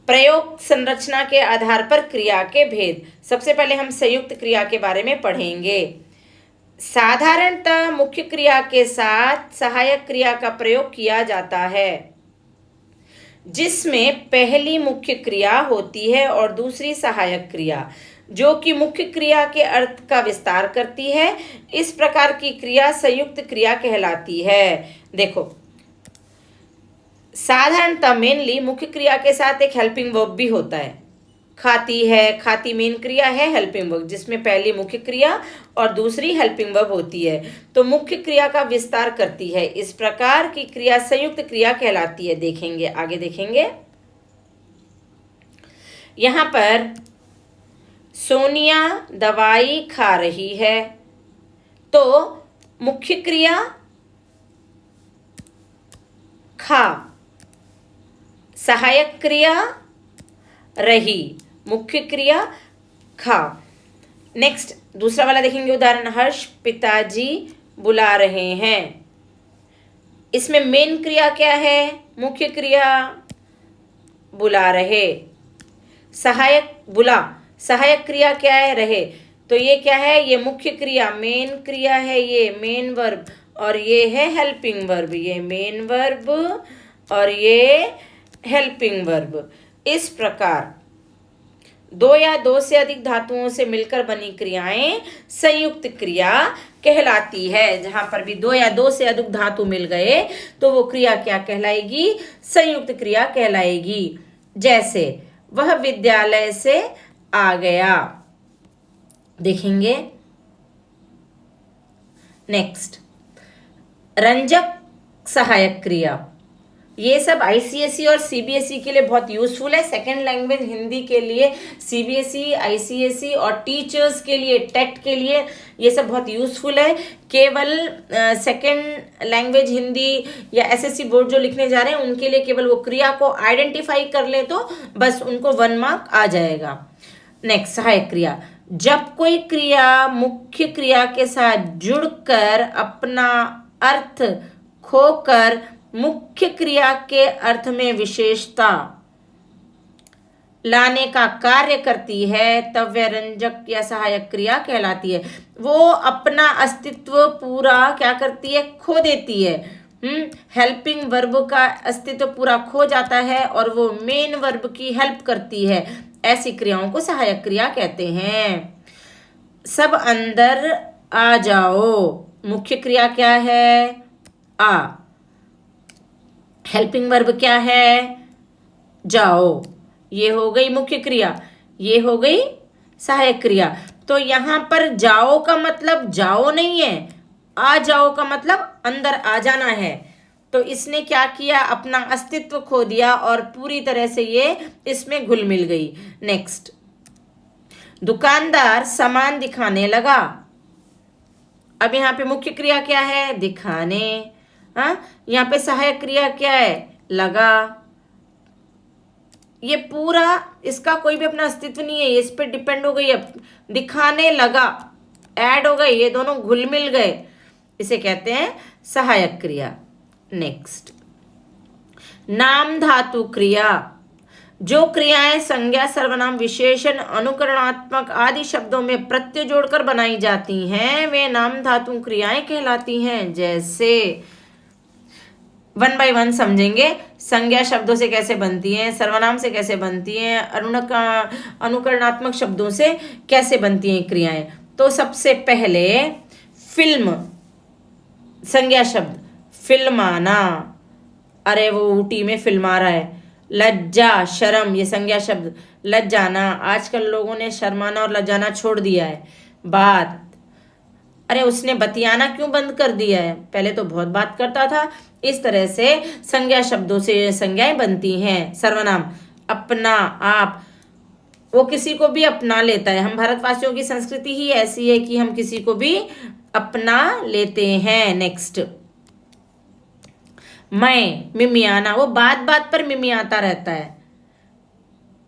प्रयोग संरचना के आधार पर क्रिया के भेद। सबसे पहले हम संयुक्त क्रिया के बारे में पढ़ेंगे। साधारणतः मुख्य क्रिया के साथ सहायक क्रिया का प्रयोग किया जाता है, जिसमें पहली मुख्य क्रिया होती है और दूसरी सहायक क्रिया, जो कि मुख्य क्रिया के अर्थ का विस्तार करती है। इस प्रकार की क्रिया संयुक्त क्रिया कहलाती है। देखो, साधारणतः मेनली मुख्य क्रिया के साथ एक हेल्पिंग वर्ब भी होता है। खाती है, खाती मेन क्रिया है, हेल्पिंग वर्ब जिसमें पहली मुख्य क्रिया और दूसरी हेल्पिंग वर्ब होती है, तो मुख्य क्रिया का विस्तार करती है। इस प्रकार की क्रिया संयुक्त क्रिया कहलाती है। देखेंगे, आगे देखेंगे। यहां पर सोनिया दवाई खा रही है, तो मुख्य क्रिया खा, सहायक क्रिया रही, मुख्य क्रिया खा। नेक्स्ट, दूसरा वाला देखेंगे उदाहरण। हर्ष पिताजी बुला रहे हैं। इसमें मेन क्रिया क्या है, मुख्य क्रिया बुला रहे, सहायक बुला, सहायक क्रिया क्या है, रहे। तो ये क्या है, ये मुख्य क्रिया मेन क्रिया है, ये मेन वर्ब, और ये है हेल्पिंग वर्ब, ये मेन वर्ब और ये हेल्पिंग वर्ब। इस प्रकार दो या दो से अधिक धातुओं से मिलकर बनी क्रियाएं संयुक्त क्रिया कहलाती है। जहां पर भी दो या दो से अधिक धातु मिल गए तो वो क्रिया क्या कहलाएगी, संयुक्त क्रिया कहलाएगी। जैसे वह विद्यालय से आ गया। देखेंगे नेक्स्ट, रंजक सहायक क्रिया। ये सब आईसीएसई और सीबीएसई के लिए बहुत यूजफुल है। सेकेंड लैंग्वेज हिंदी के लिए सीबीएसई, आईसीएसई और टीचर्स के लिए, टेट के लिए ये सब बहुत यूजफुल है। केवल सेकेंड लैंग्वेज हिंदी या एसएससी बोर्ड जो लिखने जा रहे हैं उनके लिए केवल वो क्रिया को आइडेंटिफाई कर ले तो बस उनको 1 मार्क आ जाएगा। नेक्स्ट, सहायक क्रिया। जब कोई क्रिया मुख्य क्रिया के साथ जुड़कर अपना अर्थ खोकर मुख्य क्रिया के अर्थ में विशेषता लाने का कार्य करती है तब वह रंजक या सहायक क्रिया कहलाती है। वो अपना अस्तित्व पूरा क्या करती है, खो देती है। हेल्पिंग वर्ब का अस्तित्व पूरा खो जाता है और वो मेन वर्ब की हेल्प करती है। ऐसी क्रियाओं को सहायक क्रिया कहते हैं। सब अंदर आ जाओ, मुख्य क्रिया क्या है, आ। हेल्पिंग वर्ब क्या है, जाओ। ये हो गई मुख्य क्रिया, ये हो गई सहायक क्रिया। तो यहां पर जाओ का मतलब जाओ नहीं है, आ जाओ का मतलब अंदर आ जाना है। तो इसने क्या किया, अपना अस्तित्व खो दिया और पूरी तरह से ये इसमें घुल मिल गई। नेक्स्ट, दुकानदार सामान दिखाने लगा। अब यहाँ पे मुख्य क्रिया क्या है, दिखाने। हाँ, यहाँ पे सहायक क्रिया क्या है, लगा। ये पूरा, इसका कोई भी अपना अस्तित्व नहीं है, ये इस पे डिपेंड हो गई। अब दिखाने लगा, ऐड हो गई, ये दोनों घुल मिल गए, इसे कहते हैं सहायक क्रिया। नेक्स्ट, नाम धातु क्रिया। जो क्रियाएं संज्ञा, सर्वनाम, विशेषण, अनुकरणात्मक आदि शब्दों में प्रत्यय जोड़कर बनाई जाती हैं वे नाम धातु क्रियाएं कहलाती हैं। जैसे 1 by 1 समझेंगे। संज्ञा शब्दों से कैसे बनती हैं, सर्वनाम से कैसे बनती हैं, अनुकरणात्मक शब्दों से कैसे बनती हैं क्रियाएं। तो सबसे पहले फिल्म संज्ञा शब्द, फिल्माना, अरे वो ऊटी में फिल्मा रहा है। लज्जा, शर्म, ये संज्ञा शब्द। लज्जाना, आजकल लोगों ने शर्माना और लज्जाना छोड़ दिया है। बात, अरे उसने बतियाना क्यों बंद कर दिया है, पहले तो बहुत बात करता था। इस तरह से संज्ञा शब्दों से संज्ञाएं बनती हैं। सर्वनाम, अपना, आप, वो किसी को भी अपना लेता है। हम भारतवासियों की संस्कृति ही ऐसी है कि हम किसी को भी अपना लेते हैं। नेक्स्ट, मैं, मिमियाना, वो बात बात पर मिमियाता रहता है,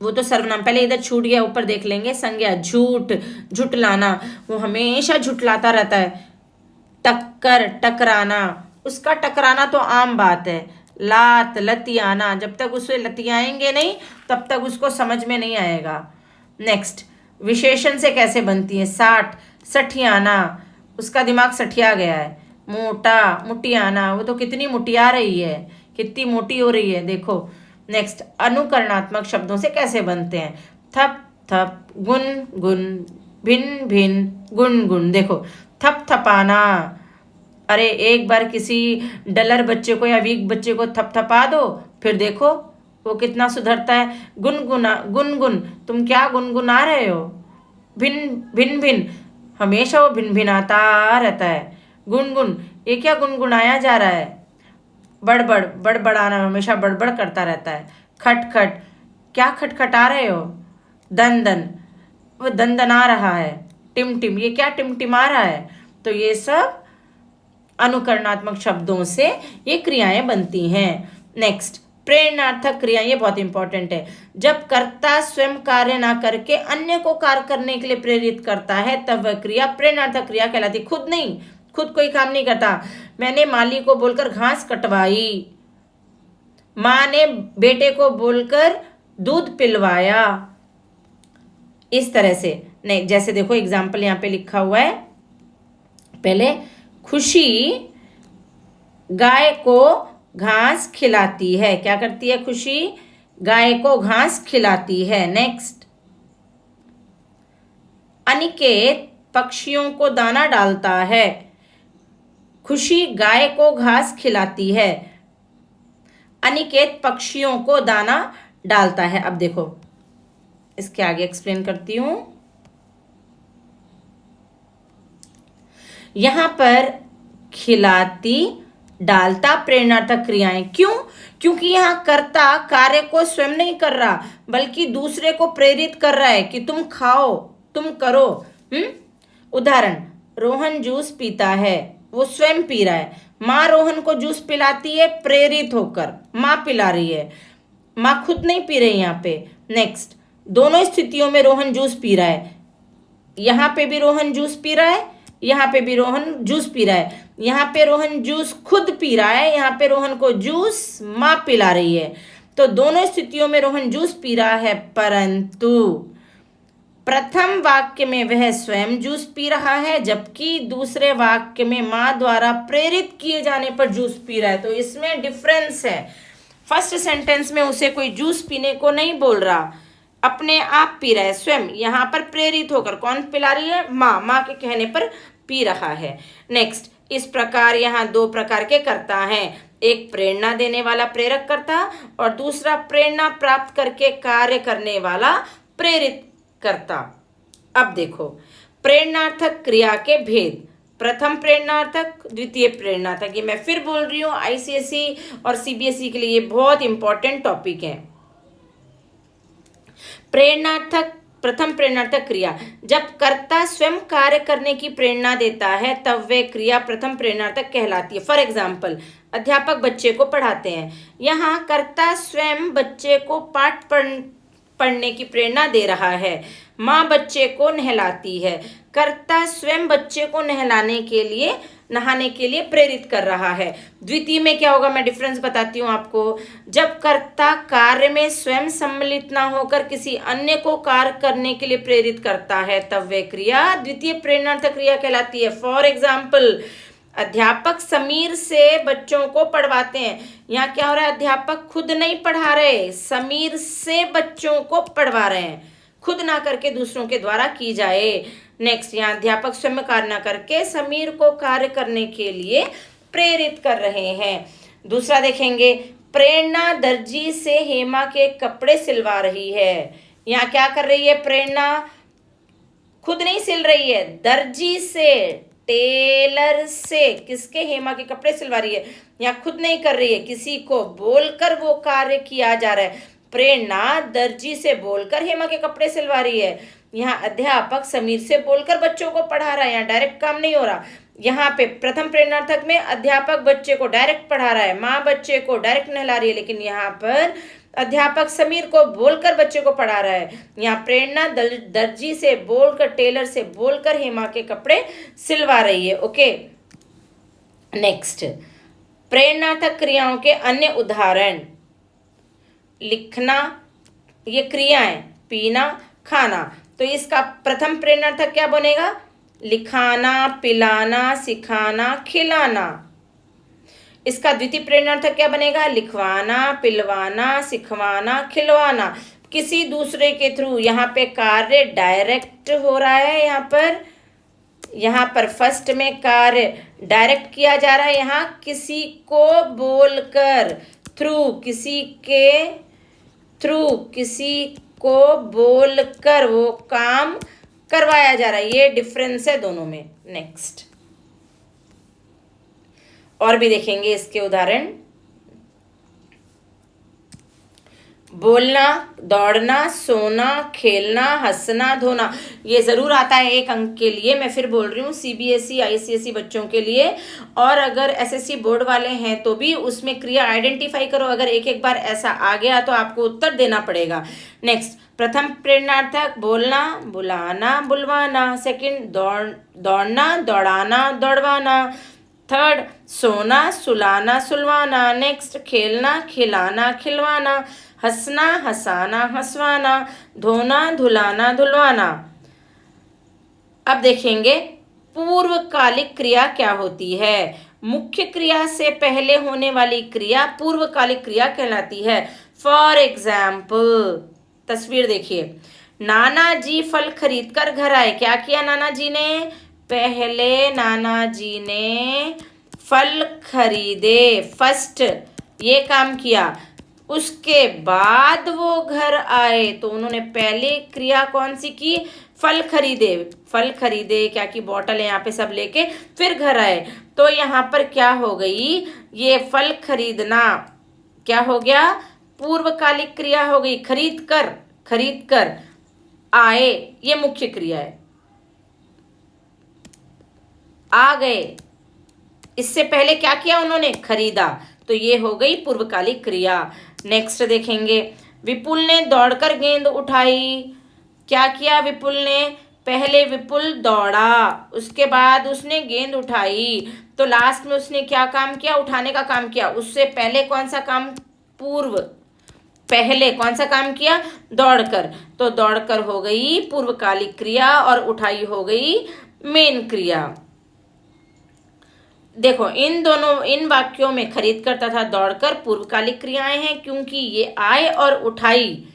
वो तो सर्वनाम। पहले इधर छूट गया, ऊपर देख लेंगे। संज्ञा, झूठ, झुटलाना, वो हमेशा झुटलाता रहता है। टक्कर, टकराना, उसका टकराना तो आम बात है। लात, लतियाना, जब तक उसे लतियाएंगे नहीं तब तक उसको समझ में नहीं आएगा। नेक्स्ट, विशेषण से कैसे बनती है। साठ, सठियाना, उसका दिमाग सठिया गया है। मोटा, मुटियाना, वो तो कितनी मुटिया रही है, कितनी मोटी हो रही है, देखो। नेक्स्ट, अनुकरणात्मक शब्दों से कैसे बनते हैं। थप थप, गुन गुन, भिन भिन, गुन गुन, देखो। थप थपाना, अरे एक बार किसी डलर बच्चे को या वीक बच्चे को थपथपा दो, फिर देखो वो कितना सुधरता है। गुनगुना, गुनगुन, तुम क्या गुनगुना रहे हो। भिन भिन भिन, हमेशा वो भिन भिनाता रहता है। गुनगुन, ये क्या गुनगुनाया जा रहा है। बड़बड़, बड़बड़ाना, हमेशा बड़बड़ करता रहता है। खटखट, क्या खटखटा रहे हो। दन, वो दंदना रहा है। टिमटिम, ये क्या टिमटिमा रहा है। तो ये सब अनुकरणात्मक शब्दों से ये क्रियाएं बनती हैं। नेक्स्ट, प्रेरणार्थक क्रिया, ये बहुत इंपॉर्टेंट है। जब कर्ता स्वयं कार्य ना करके अन्य को कार्य करने के लिए प्रेरित करता है तब वह क्रिया प्रेरणार्थक क्रिया कहलाती। खुद नहीं, खुद कोई काम नहीं करता। मैंने माली को बोलकर घास कटवाई, माँ ने बेटे को बोलकर दूध पिलवाया, इस तरह से नहीं। जैसे देखो एग्जाम्पल यहाँ पे लिखा हुआ है। पहले, खुशी गाय को घास खिलाती है, क्या करती है खुशी, गाय को घास खिलाती है। नेक्स्ट, अनिकेत पक्षियों को दाना डालता है, खुशी गाय को घास खिलाती है, अनिकेत पक्षियों को दाना डालता है। अब देखो इसके आगे एक्सप्लेन करती हूं। यहां पर खिलाती, डालता प्रेरणार्थक क्रियाएं। क्यों, क्योंकि यहां कर्ता कार्य को स्वयं नहीं कर रहा बल्कि दूसरे को प्रेरित कर रहा है कि तुम खाओ, तुम करो। उदाहरण, रोहन जूस पीता है, वो स्वयं पी रहा है। माँ रोहन को जूस पिलाती है प्रेरित होकर, माँ पिला रही है, माँ खुद नहीं पी रही यहाँ पे। नेक्स्ट, दोनों स्थितियों में रोहन जूस पी रहा है। यहाँ पे भी रोहन जूस पी रहा है, यहाँ पे भी रोहन जूस पी रहा है। यहाँ पे रोहन जूस खुद पी रहा है, यहाँ पे रोहन को जूस माँ पिला रही है। तो दोनों स्थितियों में रोहन जूस पी रहा है, परंतु प्रथम वाक्य में वह स्वयं जूस पी रहा है जबकि दूसरे वाक्य में माँ द्वारा प्रेरित किए जाने पर जूस पी रहा है। तो इसमें डिफरेंस है। फर्स्ट सेंटेंस में उसे कोई जूस पीने को नहीं बोल रहा, अपने आप पी रहा है स्वयं। यहाँ पर प्रेरित होकर कौन पिला रही है, माँ, माँ के कहने पर पी रहा है। नेक्स्ट, इस प्रकार यहाँ दो प्रकार के कर्ता हैं, एक प्रेरणा देने वाला प्रेरक कर्ता और दूसरा प्रेरणा प्राप्त करके कार्य करने वाला प्रेरित कर्ता। अब देखो प्रेरणार्थक क्रिया के भेद। प्रथम प्रेरणार्थक, द्वितीय प्रेरणार्थक। ये मैं फिर बोल रही हूँ, आईसीएसई और सीबीएसई के लिए बहुत इंपॉर्टेंट टॉपिक है। प्रेरणार्थक, प्रथम प्रेरणार्थक क्रिया, जब कर्ता स्वयं कार्य करने की प्रेरणा देता है तब वे क्रिया प्रथम प्रेरणार्थक कहलाती है। फॉर एग्जाम्पल, अध्यापक बच्चे को पढ़ाते हैं, यहाँ कर्ता स्वयं बच्चे को पाठ पढ़ने की प्रेरणा दे रहा है। माँ बच्चे को नहलाती है, कर्ता स्वयं बच्चे को नहलाने के लिए, नहाने के लिए प्रेरित कर रहा है। द्वितीय में क्या होगा, मैं डिफरेंस बताती हूँ आपको। जब कर्ता कार्य में स्वयं सम्मिलित ना होकर किसी अन्य को कार्य करने के लिए प्रेरित करता है तब वह क्रिया द्वितीय प्रेरणार्थक क्रिया कहलाती है। फॉर एग्जाम्पल, अध्यापक समीर से बच्चों को पढ़वाते हैं। यहाँ क्या हो रहा है, अध्यापक खुद नहीं पढ़ा रहे, समीर से बच्चों को पढ़वा रहे हैं, खुद ना करके दूसरों के द्वारा की जाए। नेक्स्ट, यहाँ अध्यापक स्वयं कार्य ना करके समीर को कार्य करने के लिए प्रेरित कर रहे हैं। दूसरा देखेंगे, प्रेरणा दर्जी से हेमा के कपड़े सिलवा रही है। यहाँ क्या कर रही है प्रेरणा? खुद नहीं सिल रही है, दर्जी से, टेलर से किसके? हेमा के कपड़े सिलवा रही है। यहाँ खुद नहीं कर रही है, किसी को बोलकर वो कार्य किया जा रहा है। प्रेरणा दर्जी से बोलकर हेमा के कपड़े सिलवा रही है। यहाँ अध्यापक समीर से बोलकर बच्चों को पढ़ा रहा है, यहाँ डायरेक्ट काम नहीं हो रहा। यहाँ पे प्रथम प्रेरणार्थक में अध्यापक बच्चे को डायरेक्ट पढ़ा रहा है, माँ बच्चे को डायरेक्ट नहला रही है, लेकिन यहाँ पर अध्यापक समीर को बोलकर बच्चे को पढ़ा रहा है। यहाँ प्रेरणा दर्जी से बोलकर, टेलर से बोलकर हेमा के कपड़े सिलवा रही है। ओके, नेक्स्ट, प्रेरणार्थक क्रियाओं के अन्य उदाहरण। लिखना, ये क्रियाएं, पीना, खाना। तो इसका प्रथम प्रेरणार्थक क्या बनेगा? लिखाना, पिलाना, सिखाना, खिलाना। इसका द्वितीय प्रेरणार्थक क्या बनेगा? लिखवाना, पिलवाना, सिखवाना, खिलवाना। किसी दूसरे के थ्रू, यहाँ पे कार्य डायरेक्ट हो रहा है। यहाँ पर फर्स्ट में कार्य डायरेक्ट किया जा रहा है। यहाँ किसी को बोलकर, थ्रू, किसी के थ्रू, किसी को बोलकर वो काम करवाया जा रहा है। ये डिफरेंस है दोनों में। नेक्स्ट, और भी देखेंगे इसके उदाहरण। बोलना, दौड़ना, सोना, खेलना, हंसना, धोना। ये जरूर आता है 1 अंक के लिए, मैं फिर बोल रही हूँ, सीबीएसई आईसीएसई बच्चों के लिए। और अगर एसएससी बोर्ड वाले हैं तो भी उसमें क्रिया आइडेंटिफाई करो। अगर एक बार ऐसा आ गया तो आपको उत्तर देना पड़ेगा। नेक्स्ट, प्रथम प्रेरणार्थक बोलना, बुलाना, बुलवाना। सेकंड, दौड़ना, दौड़ाना, दौड़वाना। थर्ड, सोना, सुलाना, सुलवाना। नेक्स्ट, खेलना, खिलाना, खिलवाना। हंसना, हंसाना, हंसवाना। धोना, धुलाना, धुलवाना। अब देखेंगे पूर्वकालिक क्रिया क्या होती है। मुख्य क्रिया से पहले होने वाली क्रिया पूर्वकालिक क्रिया कहलाती है। फॉर एग्जाम्पल, तस्वीर देखिए, नाना जी फल खरीद कर घर आए। क्या किया नाना जी ने? पहले नाना जी ने फल खरीदे, फर्स्ट ये काम किया। उसके बाद वो घर आए, तो उन्होंने पहले क्रिया कौन सी की? फल खरीदे। फल खरीदे, क्या की बॉटल है यहाँ पे सब लेके फिर घर आए। तो यहाँ पर क्या हो गई? ये फल खरीदना क्या हो गया? पूर्वकालिक क्रिया हो गई। खरीद कर आए, ये मुख्य क्रिया है। आ गए, इससे पहले क्या किया उन्होंने? खरीदा, तो ये हो गई पूर्वकालिक क्रिया। नेक्स्ट देखेंगे, विपुल ने दौड़कर गेंद उठाई। क्या किया विपुल ने? पहले विपुल दौड़ा, उसके बाद उसने गेंद उठाई, तो लास्ट में उसने क्या काम किया? उठाने का काम किया। उससे पहले कौन सा काम? पहले कौन सा काम किया? दौड़कर, तो दौड़कर हो गई पूर्वकालिक क्रिया और उठाई हो गई मेन क्रिया। देखो, इन वाक्यों में खरीद कर तथा दौड़कर पूर्वकालिक क्रियाएं हैं, क्योंकि ये आए और उठाई,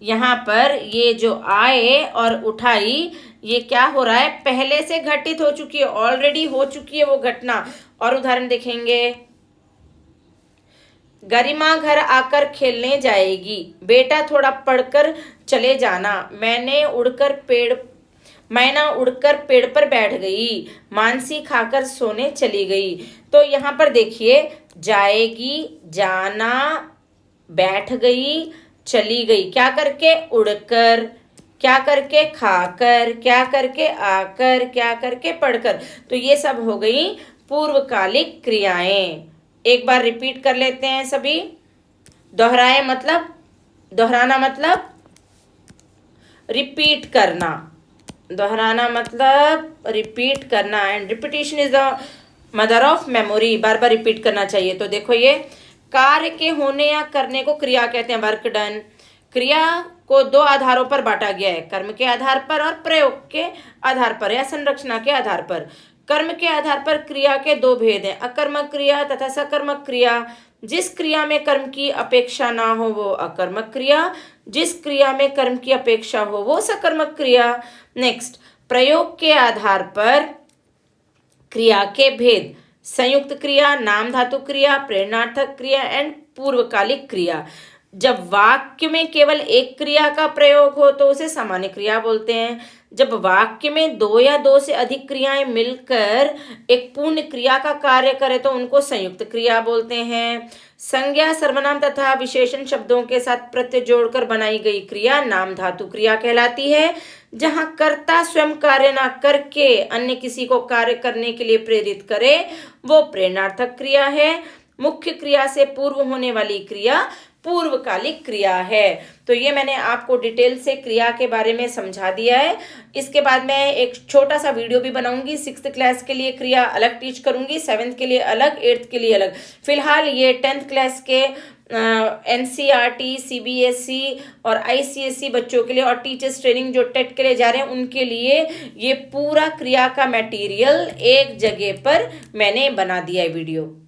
यहाँ पर ये जो आए और उठाई, ये क्या हो रहा है? पहले से घटित हो चुकी है, ऑलरेडी हो चुकी है वो घटना। और उदाहरण देखेंगे, गरिमा घर आकर खेलने जाएगी। बेटा थोड़ा पढ़कर चले जाना। मैना उड़कर पेड़ पर बैठ गई। मानसी खाकर सोने चली गई। तो यहाँ पर देखिए, जाएगी, जाना, बैठ गई, चली गई, क्या करके? उड़कर, क्या करके? खाकर, क्या करके? आकर, क्या करके? पढ़कर। तो ये सब हो गई पूर्वकालिक क्रियाएं। एक बार रिपीट कर लेते हैं सभी। दोहराए मतलब, दोहराना मतलब रिपीट करना, दोहराना मतलब रिपीट करना, and repetition is the mother of memory. Bar bar repeat करना चाहिए। तो देखो, ये कार्य के होने या करने को क्रिया कहते हैं, वर्क डन। क्रिया को 2 आधारों पर बांटा गया है, कर्म के आधार पर और प्रयोग के आधार पर या संरचना के आधार पर। कर्म के आधार पर क्रिया के 2 भेद हैं, अकर्मक क्रिया तथा सकर्मक क्रिया। जिस क्रिया में कर्म की अपेक्षा ना हो वो अकर्मक क्रिया, जिस क्रिया में कर्म की अपेक्षा हो वो सकर्मक क्रिया। नेक्स्ट, प्रयोग के आधार पर क्रिया के भेद। संयुक्त क्रिया, नाम धातु क्रिया, प्रेरणार्थक क्रिया एंड पूर्वकालिक क्रिया। जब वाक्य में केवल एक क्रिया का प्रयोग हो तो उसे सामान्य क्रिया बोलते हैं। जब वाक्य में दो या दो से अधिक क्रियाएं मिलकर एक पूर्ण क्रिया का कार्य करे तो उनको संयुक्त क्रिया बोलते हैं। संज्ञा, सर्वनाम तथा विशेषण शब्दों के साथ प्रत्यय जोड़कर बनाई गई क्रिया नाम धातु क्रिया कहलाती है। जहां कर्ता स्वयं कार्य ना करके अन्य किसी को कार्य करने के लिए प्रेरित करे वो प्रेरणार्थक क्रिया है। मुख्य क्रिया से पूर्व होने वाली क्रिया पूर्वकालिक क्रिया है। तो ये मैंने आपको डिटेल से क्रिया के बारे में समझा दिया है। इसके बाद मैं एक छोटा सा वीडियो भी बनाऊंगी। 6th क्लास के लिए क्रिया अलग टीच करूंगी, 7th के लिए अलग, 8th के लिए अलग। फिलहाल ये 10th क्लास के NCERT, CBSE और ICSE बच्चों के लिए और टीचर्स ट्रेनिंग जो टेट के लिए जा रहे हैं उनके लिए ये पूरा क्रिया का मटेरियल एक जगह पर मैंने बना दिया है वीडियो।